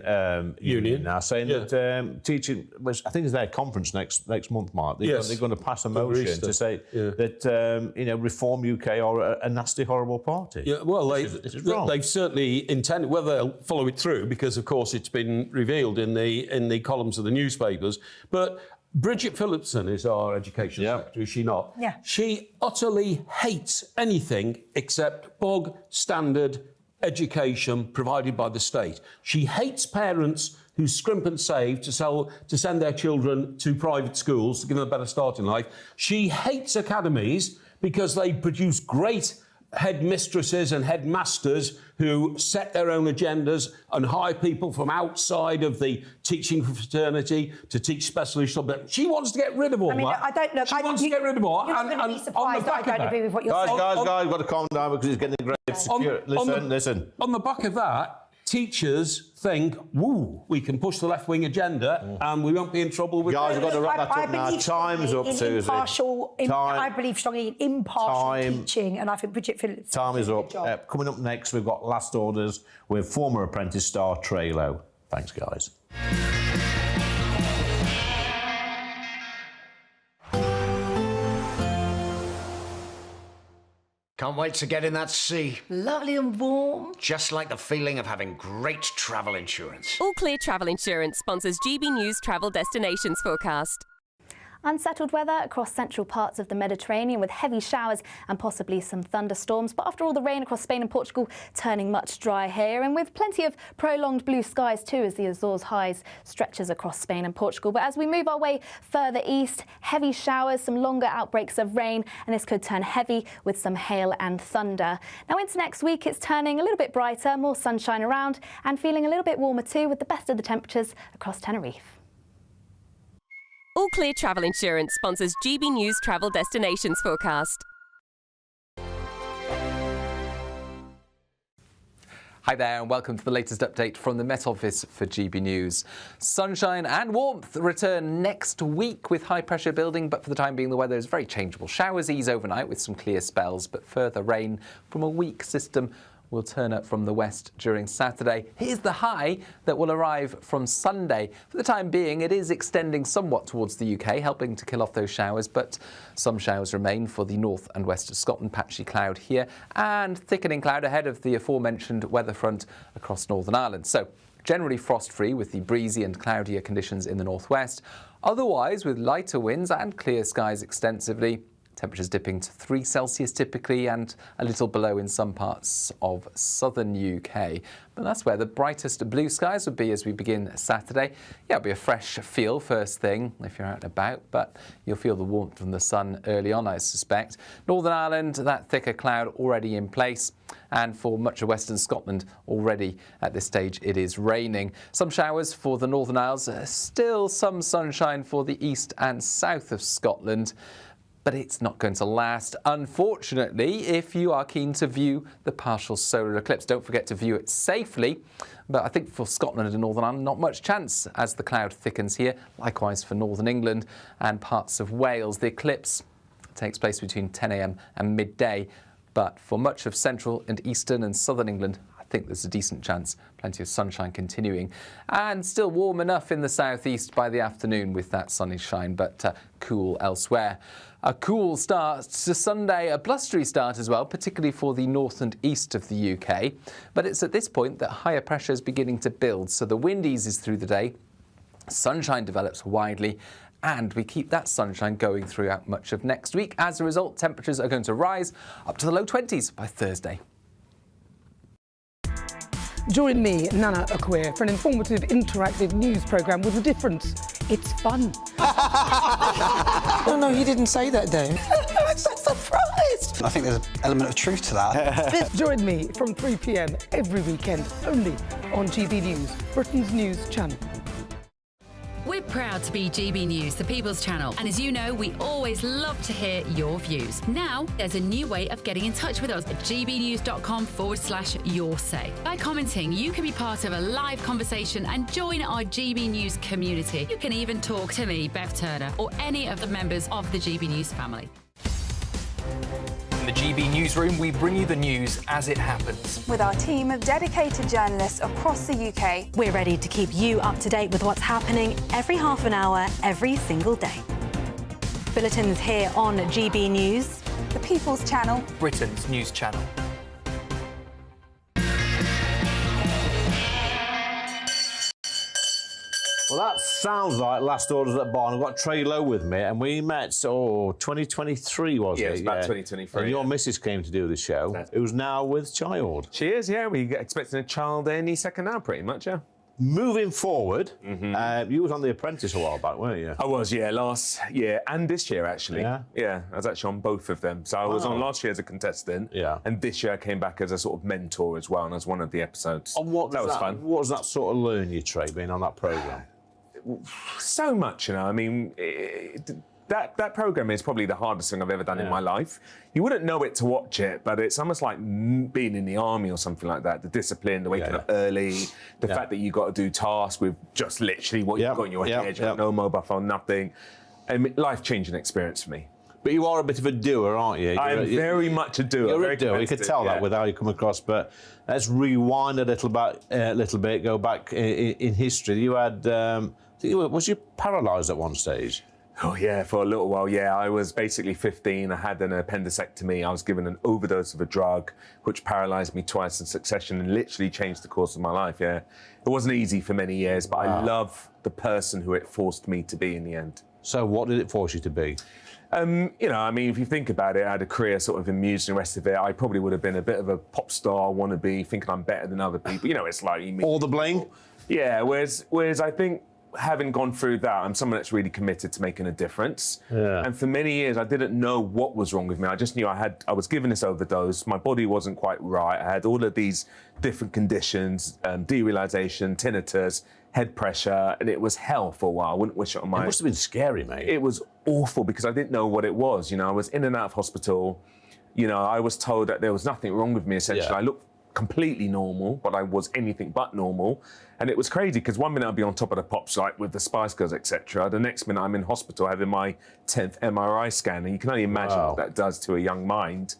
Union now saying that teaching, which I think is their conference next month, Mark. They're going to pass a motion to say that you know, Reform UK are a nasty, horrible party. Yeah, well, they've certainly intended. Well, they'll follow it through because, of course, it's been revealed in the columns of the newspapers. But Bridget Phillipson is our education secretary, is she not? Yeah. She utterly hates anything except bog standard education provided by the state. She hates parents who scrimp and save to send their children to private schools to give them a better start in life. She hates academies because they produce great headmistresses and headmasters who set their own agendas and hire people from outside of the teaching fraternity to teach specialist subjects. She wants to get rid of all that. I don't know. She wants to get rid of all that. You're going to be surprised that I don't agree with what you're saying. Guys, you've got to calm down because it's getting a grave security. Listen. On the back of that, teachers think, woo, we can push the left-wing agenda and we won't be in trouble with... Guys, we've got to wrap that up now. Time's up, Susie. I believe strongly in impartial teaching, and I think Bridget Phillips... Time is up. Coming up next, we've got Last Orders with former apprentice star Trello. Thanks, guys. Can't wait to get in that sea. Lovely and warm. Just like the feeling of having great travel insurance. All Clear Travel Insurance sponsors GBNews Travel Destinations Forecast. Unsettled weather across central parts of the Mediterranean with heavy showers and possibly some thunderstorms. But after all, the rain across Spain and Portugal turning much drier here, and with plenty of prolonged blue skies too as the Azores highs stretches across Spain and Portugal. But as we move our way further east, heavy showers, some longer outbreaks of rain, and this could turn heavy with some hail and thunder. Now into next week, it's turning a little bit brighter, more sunshine around, and feeling a little bit warmer too, with the best of the temperatures across Tenerife. All Clear Travel Insurance sponsors GB News Travel Destinations forecast. Hi there and welcome to the latest update from the Met Office for GB News. Sunshine and warmth return next week with high pressure building, but for the time being the weather is very changeable. Showers ease overnight with some clear spells, but further rain from a weak system will turn up from the west during Saturday. Here's the high that will arrive from Sunday. For the time being, it is extending somewhat towards the UK, helping to kill off those showers, but some showers remain for the north and west of Scotland. Patchy cloud here and thickening cloud ahead of the aforementioned weather front across Northern Ireland. So generally frost-free with the breezy and cloudier conditions in the northwest. Otherwise, with lighter winds and clear skies extensively. Temperatures dipping to 3 Celsius typically and a little below in some parts of southern UK. But that's where the brightest blue skies would be as we begin Saturday. Yeah, it'll be a fresh feel first thing if you're out and about, but you'll feel the warmth from the sun early on, I suspect. Northern Ireland, that thicker cloud already in place. And for much of western Scotland, already at this stage, it is raining. Some showers for the Northern Isles, still some sunshine for the east and south of Scotland. But it's not going to last, unfortunately, if you are keen to view the partial solar eclipse. Don't forget to view it safely. But I think for Scotland and Northern Ireland, not much chance as the cloud thickens here. Likewise for Northern England and parts of Wales. The eclipse takes place between 10 a.m. and midday. But for much of central and eastern and southern England, I think there's a decent chance. Plenty of sunshine continuing. And still warm enough in the southeast by the afternoon with that sunny shine, but cool elsewhere. A cool start to Sunday, a blustery start as well, particularly for the north and east of the UK. But it's at this point that higher pressure is beginning to build, so the wind eases through the day, sunshine develops widely, and we keep that sunshine going throughout much of next week. As a result, temperatures are going to rise up to the low 20s by Thursday. Join me, Nana Akwe, for an informative, interactive news programme with a difference. It's fun. No, he didn't say that, Dave. I'm so surprised. I think there's an element of truth to that. Join me from 3 p.m. every weekend, only on GB News, Britain's news channel. We're proud to be GB News, the People's Channel. And as you know, we always love to hear your views. Now, there's a new way of getting in touch with us at gbnews.com/yoursay. By commenting, you can be part of a live conversation and join our GB News community. You can even talk to me, Bev Turner, or any of the members of the GB News family. In the GB Newsroom, we bring you the news as it happens. With our team of dedicated journalists across the UK, we're ready to keep you up to date with what's happening every half an hour, every single day. Bulletins here on GB News, the People's Channel, Britain's news channel. Well, that sounds like Last Orders at Barn. I've got Trey Lowe with me, and we met, 2023, was it? Yeah, it was about 2023. And your missus came to do the show, who's now with child. She is, yeah. We're expecting a child any second now, pretty much, yeah. Moving forward, you was on The Apprentice a while back, weren't you? I was, yeah, last year and this year, actually. Yeah, I was actually on both of them. So I was on last year as a contestant, and this year I came back as a sort of mentor as well, and as one of the episodes. And what that was fun. What does that sort of learn you, Trey, being on that programme? So much, you know. I mean, that programme is probably the hardest thing I've ever done in my life. You wouldn't know it to watch it, but it's almost like being in the army or something like that. The discipline, the waking up early, the fact that you got to do tasks with just literally what you've got in your head. You got no mobile phone, nothing. Life-changing experience for me. But you are a bit of a doer, aren't you? I'm very much a doer. You're a doer. You could tell that with how you come across. But let's rewind a little bit, go back in history. You had, was you paralysed at one stage? Oh, yeah, for a little while, yeah. I was basically 15. I had an appendectomy. I was given an overdose of a drug, which paralysed me twice in succession and literally changed the course of my life, yeah. It wasn't easy for many years, but I love the person who it forced me to be in the end. So what did it force you to be? You know, I mean, if you think about it, I had a career sort of in music and the rest of it. I probably would have been a bit of a pop star wannabe, thinking I'm better than other people. You know, it's like... All the blame? Yeah, whereas I think having gone through that, I'm someone that's really committed to making a difference. Yeah. And for many years, I didn't know what was wrong with me. I just knew I was given this overdose. My body wasn't quite right. I had all of these different conditions, derealization, tinnitus, head pressure, and it was hell for a while. I wouldn't wish it on my... It must have been scary, mate. It was awful because I didn't know what it was. You know, I was in and out of hospital. You know, I was told that there was nothing wrong with me, essentially. Yeah. I looked completely normal, but I was anything but normal. And it was crazy because one minute I'd be on top of the pops, like with the Spice Girls, etc. The next minute I'm in hospital having my 10th MRI scan, and you can only imagine what that does to a young mind.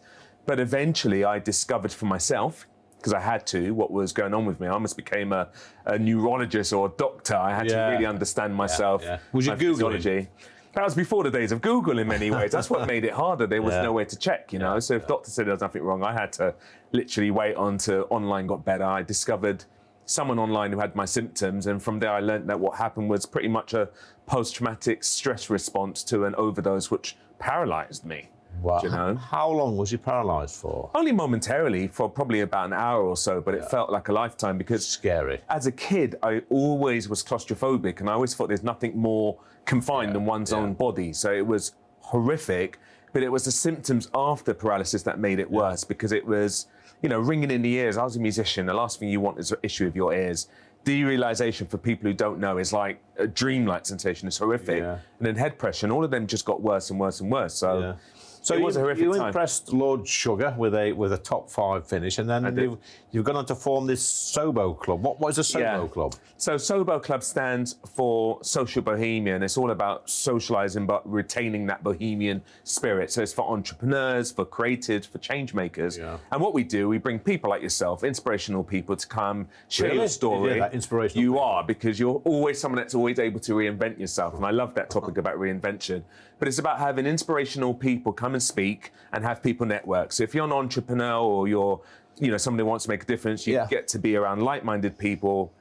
But eventually I discovered for myself, because I had to, what was going on with me. I almost became a neurologist or a doctor. I had to really understand myself. Was you my Googling? physiology. That was before the days of Google in many ways. That's what made it harder. There was nowhere to check, you know. So if doctor said there was nothing wrong, I had to literally wait on to online got better. I discovered someone online who had my symptoms, and from there I learned that what happened was pretty much a post-traumatic stress response to an overdose, which paralyzed me. Wow. You know? How long was you paralysed for? Only momentarily, for probably about an hour or so, but it felt like a lifetime because... Scary. As a kid, I always was claustrophobic, and I always thought there's nothing more confined than one's own body. So it was horrific, but it was the symptoms after paralysis that made it worse because it was, you know, ringing in the ears. I was a musician. The last thing you want is an issue with your ears. Derealization, for people who don't know, is like a dreamlike sensation. It's horrific. And then head pressure, and all of them just got worse and worse and worse. So... So it was a horrific you time. impressed Lord Sugar with a top 5 finish, and then you've gone on to form this Sobo Club. What is a Sobo Club? So Sobo Club stands for Social Bohemian. It's all about socialising but retaining that bohemian spirit. So it's for entrepreneurs, for creatives, for change makers. And what we do, we bring people like yourself, inspirational people, to come share your story. Yeah, that inspirational. You are, because you're always someone that's always able to reinvent yourself. And I love that topic about reinvention. But it's about having inspirational people come and speak and have people network. So if you're an entrepreneur or you're, you know, somebody who wants to make a difference, you get to be around like-minded people,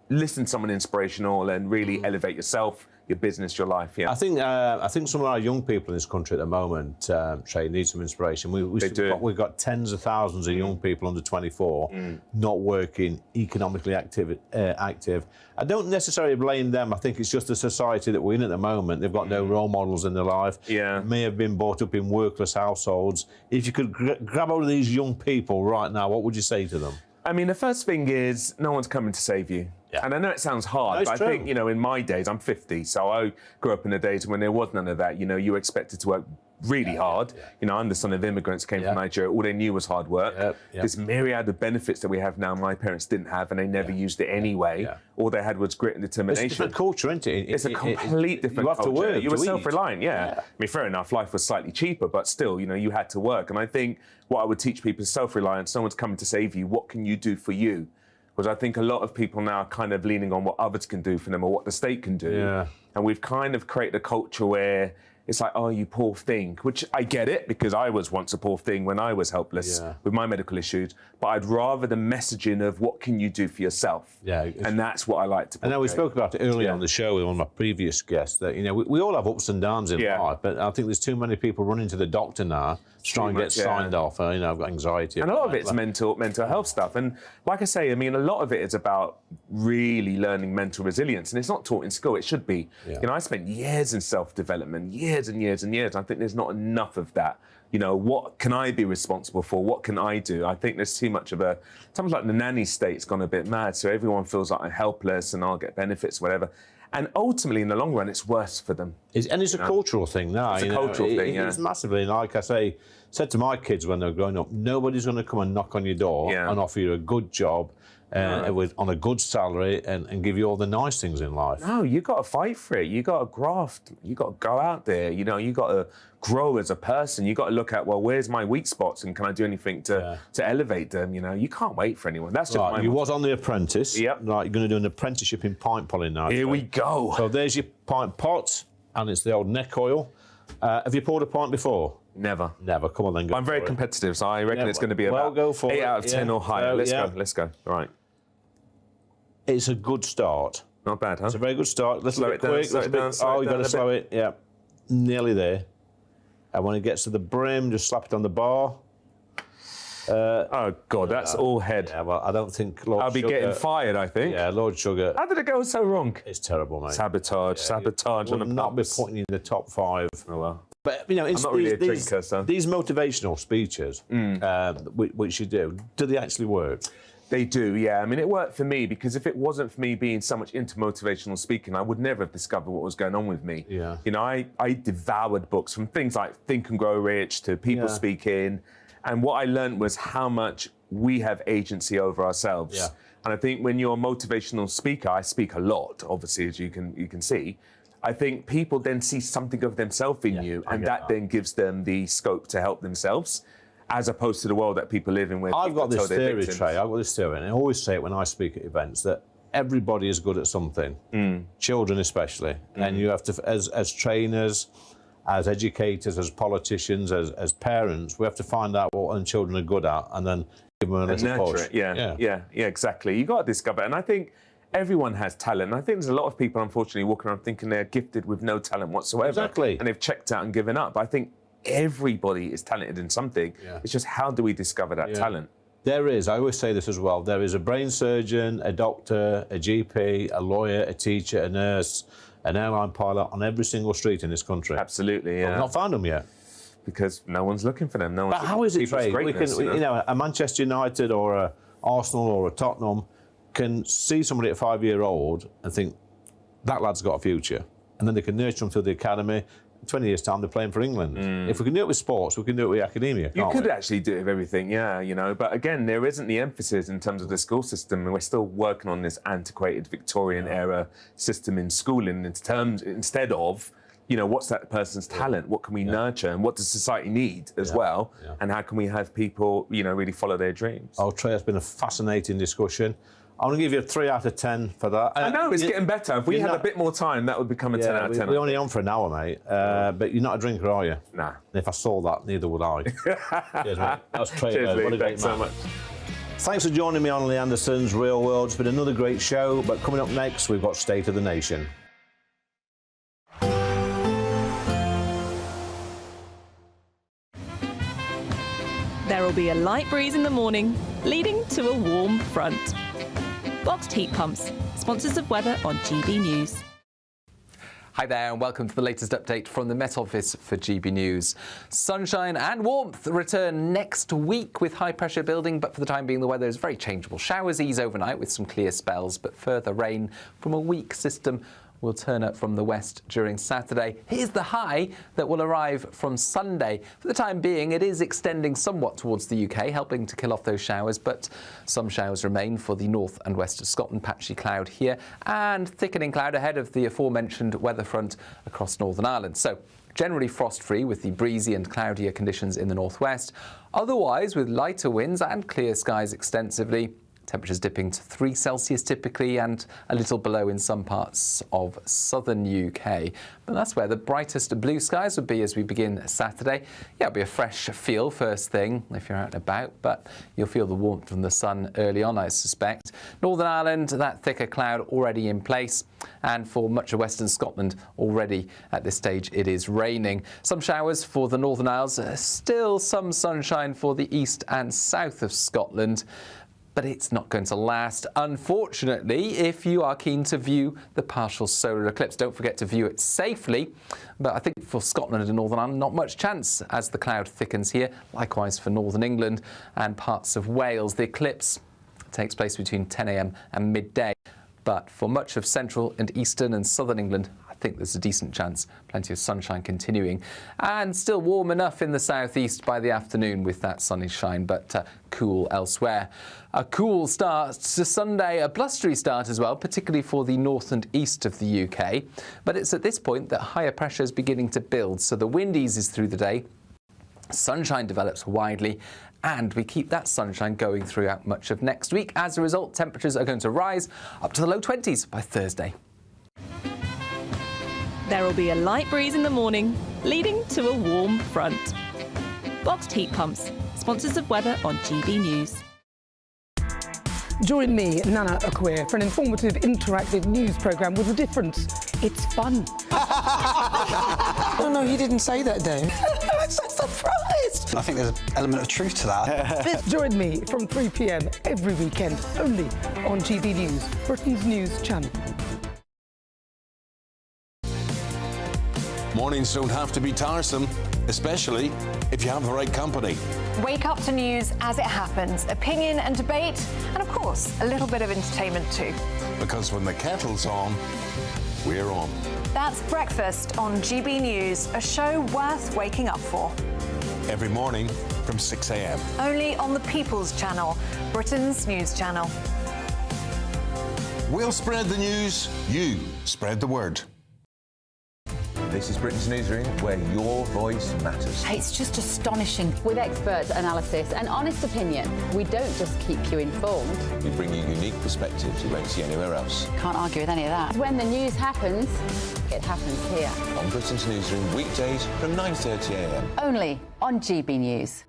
listen to someone inspirational, and really elevate yourself, your business, your life. Yeah. I think some of our young people in this country at the moment, Trey, need some inspiration. We've got tens of thousands of young people under 24 not working, economically active. I don't necessarily blame them. I think it's just the society that we're in at the moment. They've got no role models in their life. May have been brought up in workless households. If you could grab hold of these young people right now, what would you say to them? I mean, the first thing is no one's coming to save you. And I know it sounds hard, but I think, you know, in my days, I'm 50, so I grew up in the days when there was none of that. You know, you were expected to work really hard. You know, I'm the son of immigrants, came from Nigeria. All they knew was hard work. This myriad of benefits that we have now, my parents didn't have, and they never used it anyway. All they had was grit and determination. It's a different culture, isn't it? It's a complete different culture. You have to work. You were self-reliant, I mean, fair enough, life was slightly cheaper, but still, you know, you had to work. And I think what I would teach people is self-reliance. No one's coming to save you. What can you do for you? Because I think a lot of people now are kind of leaning on what others can do for them or what the state can do. And we've kind of created a culture where it's like, oh, you poor thing, which I get it because I was once a poor thing when I was helpless with my medical issues. But I'd rather the messaging of what can you do for yourself. And that's what I like to portray. I know we spoke about it earlier on the show with one of my previous guests that, you know, we all have ups and downs in life, but I think there's too many people running to the doctor now to try and get signed off. You know, I've got anxiety. And a lot of it's mental health stuff. And like I say, I mean, a lot of it is about really learning mental resilience. And it's not taught in school. It should be. You know, I spent years in self-development, years and years and years. I think there's not enough of that. You know, what can I be responsible for? What can I do? I think there's too much of a, sometimes like the nanny state's gone a bit mad. So everyone feels like I'm helpless and I'll get benefits, whatever. And ultimately, in the long run, it's worse for them. And it's a cultural thing now. It's a cultural thing, It's massively. Like I said to my kids when they were growing up, nobody's going to come and knock on your door and offer you a good job on a good salary and give you all the nice things in life. No, you got to fight for it. You got to graft. You got to go out there. You know, you got to grow as a person. You got to look at, well, where's my weak spots and can I do anything to elevate them? You know, you can't wait for anyone. That's just my you was on The Apprentice. Right, you're going to do an apprenticeship in pint pulling now. Here we go. So there's your pint pot, and it's the old neck oil. Have you poured a pint before? Never. Never. Come on then. Go I'm very competitive, so I reckon it's going to be about go for 8 it. out of 10 or higher. Let's go. Right. It's a good start. Not bad, huh? It's a very good start. Let's slow it down, quick. slow it down. Oh, you've got to slow it. Yeah. Nearly there. And when it gets to the brim, just slap it on the bar. Oh, God, that's all head. Yeah, well, I don't think Lord I'll be Sugar... getting fired, I think. Yeah, Lord Sugar... How did it go so wrong? It's terrible, mate. Sabotage on the not be putting you in the top 5. Oh, well. But, you know, it's I'm not really a drinker, so... These motivational speeches, which you do they actually work? They do, yeah. I mean, it worked for me because if it wasn't for me being so much into motivational speaking, I would never have discovered what was going on with me. Yeah. You know, I devoured books from things like Think and Grow Rich to People Speaking. And what I learned was how much we have agency over ourselves. Yeah. And I think when you're a motivational speaker, I speak a lot, obviously, as you can see. I think people then see something of themselves in you, and that then gives them the scope to help themselves, as opposed to the world that people live in where I've people got this tell their theory, victims. Trey. I've got this theory, and I always say it when I speak at events, that everybody is good at something, children especially. And you have to, as trainers, as educators, as politicians, as parents, we have to find out what our children are good at and then give them a little nurture push. it. Yeah, exactly. You got to discover it. And I think everyone has talent. And I think there's a lot of people, unfortunately, walking around thinking they're gifted with no talent whatsoever. Exactly. And they've checked out and given up. I think everybody is talented in something. Yeah. It's just how do we discover that talent? There is, I always say this as well, there is a brain surgeon, a doctor, a GP, a lawyer, a teacher, a nurse, an airline pilot on every single street in this country. Absolutely, yeah. I've not found them yet. Because no one's looking for them. No one's But how is it, people's Trey? greatness, You know, a Manchester United or a Arsenal or a Tottenham can see somebody at 5-year-old and think, that lad's got a future. And then they can nurture them through the academy. In 20 years' time, they're playing for England. If we can do it with sports, we can do it with academia, You can't could we? actually do it with everything, yeah, you know. But again, there isn't the emphasis in terms of the school system, and we're still working on this antiquated Victorian era system in schooling instead of, you know, what's that person's talent? What can we nurture, and what does society need as well? And how can we have people, you know, really follow their dreams? Oh, Trey, it's been a fascinating discussion. I'm going to give you a 3 out of 10 for that. I know, it's getting better. If we had a bit more time, that would become a 10 out of 10. We're only on for an hour, mate. But you're not a drinker, are you? Nah. And if I saw that, neither would I. Cheers, mate. That was Trey. Cheers, Lee. What a great Thanks so man. much. Thanks for joining me on Lee Anderson's Real World. It's been another great show, but coming up next, we've got State of the Nation. There will be a light breeze in the morning, leading to a warm front. Boxed heat pumps, sponsors of weather on GB News. Hi there and welcome to the latest update from the Met Office for GB News. Sunshine and warmth return next week with high pressure building, but for the time being the weather is very changeable. Showers ease overnight with some clear spells, but further rain from a weak system will turn up from the west during Saturday. Here's the high that will arrive from Sunday. For the time being, it is extending somewhat towards the UK, helping to kill off those showers, but some showers remain for the north and west of Scotland. Patchy cloud here and thickening cloud ahead of the aforementioned weather front across Northern Ireland. So generally frost-free with the breezy and cloudier conditions in the northwest. Otherwise, with lighter winds and clear skies extensively. Temperatures dipping to 3 Celsius typically and a little below in some parts of southern UK. But that's where the brightest blue skies would be as we begin Saturday. Yeah, it'll be a fresh feel first thing if you're out and about, but you'll feel the warmth from the sun early on, I suspect. Northern Ireland, that thicker cloud already in place. And for much of western Scotland, already at this stage it is raining. Some showers for the Northern Isles, still some sunshine for the east and south of Scotland. But it's not going to last, unfortunately, if you are keen to view the partial solar eclipse. Don't forget to view it safely. But I think for Scotland and Northern Ireland, not much chance as the cloud thickens here. Likewise for Northern England and parts of Wales. The eclipse takes place between 10 a.m. and midday. But for much of central and eastern and southern England, I think there's a decent chance. Plenty of sunshine continuing. And still warm enough in the southeast by the afternoon with that sunny shine, but cool elsewhere. A cool start to Sunday, a blustery start as well, particularly for the north and east of the UK. But it's at this point that higher pressure is beginning to build, so the wind eases through the day. Sunshine develops widely, and we keep that sunshine going throughout much of next week. As a result, temperatures are going to rise up to the low 20s by Thursday. There will be a light breeze in the morning, leading to a warm front. Boxed heat pumps, sponsors of weather on GB News. Join me, Nana Akweer, for an informative, interactive news programme with a difference. It's fun. No, he didn't say that, Dave. I'm so surprised. I think there's an element of truth to that. Join me from 3 p.m. every weekend, only on GB News, Britain's news channel. Mornings don't have to be tiresome, especially if you have the right company. Wake up to news as it happens, opinion and debate, and of course, a little bit of entertainment too. Because when the kettle's on, we're on. That's Breakfast on GB News, a show worth waking up for. Every morning from 6 a.m. Only on the People's Channel, Britain's news channel. We'll spread the news, you spread the word. This is Britain's Newsroom, where your voice matters. It's just astonishing. With expert analysis and honest opinion, we don't just keep you informed. We bring you unique perspectives you won't see anywhere else. Can't argue with any of that. When the news happens, it happens here. On Britain's Newsroom, weekdays from 9:30 a.m. Only on GB News.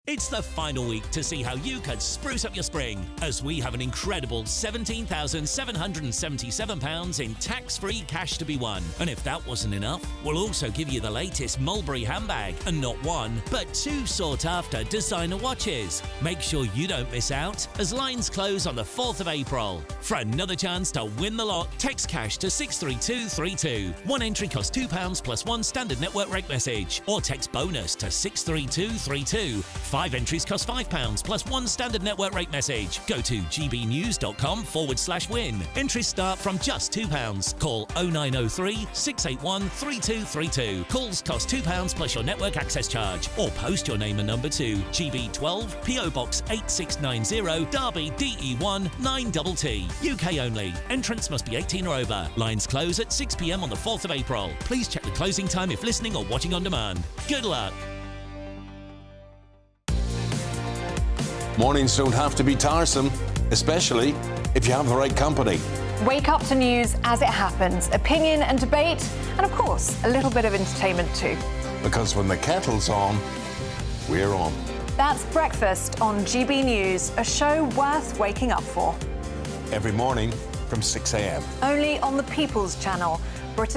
It's the final week to see how you could spruce up your spring, as we have an incredible £17,777 in tax-free cash to be won. And if that wasn't enough, we'll also give you the latest Mulberry handbag, and not one, but two sought-after designer watches. Make sure you don't miss out, as lines close on the 4th of April. For another chance to win the lot, text cash to 63232. One entry costs £2 plus one standard network rate message, or text bonus to 63232. 5 entries cost £5 plus one standard network rate message. Go to gbnews.com/win. Entries start from just £2. Call 0903 681 3232. Calls cost £2 plus your network access charge. Or post your name and number to GB12 PO Box 8690 Derby DE1 9TT. UK only. Entrants must be 18 or over. Lines close at 6 p.m. on the 4th of April. Please check the closing time if listening or watching on demand. Good luck. Mornings don't have to be tiresome, especially if you have the right company. Wake up to news as it happens, opinion and debate, and of course, a little bit of entertainment too. Because when the kettle's on, we're on. That's Breakfast on GB News, a show worth waking up for. Every morning from 6 a.m. Only on the People's Channel, Britain.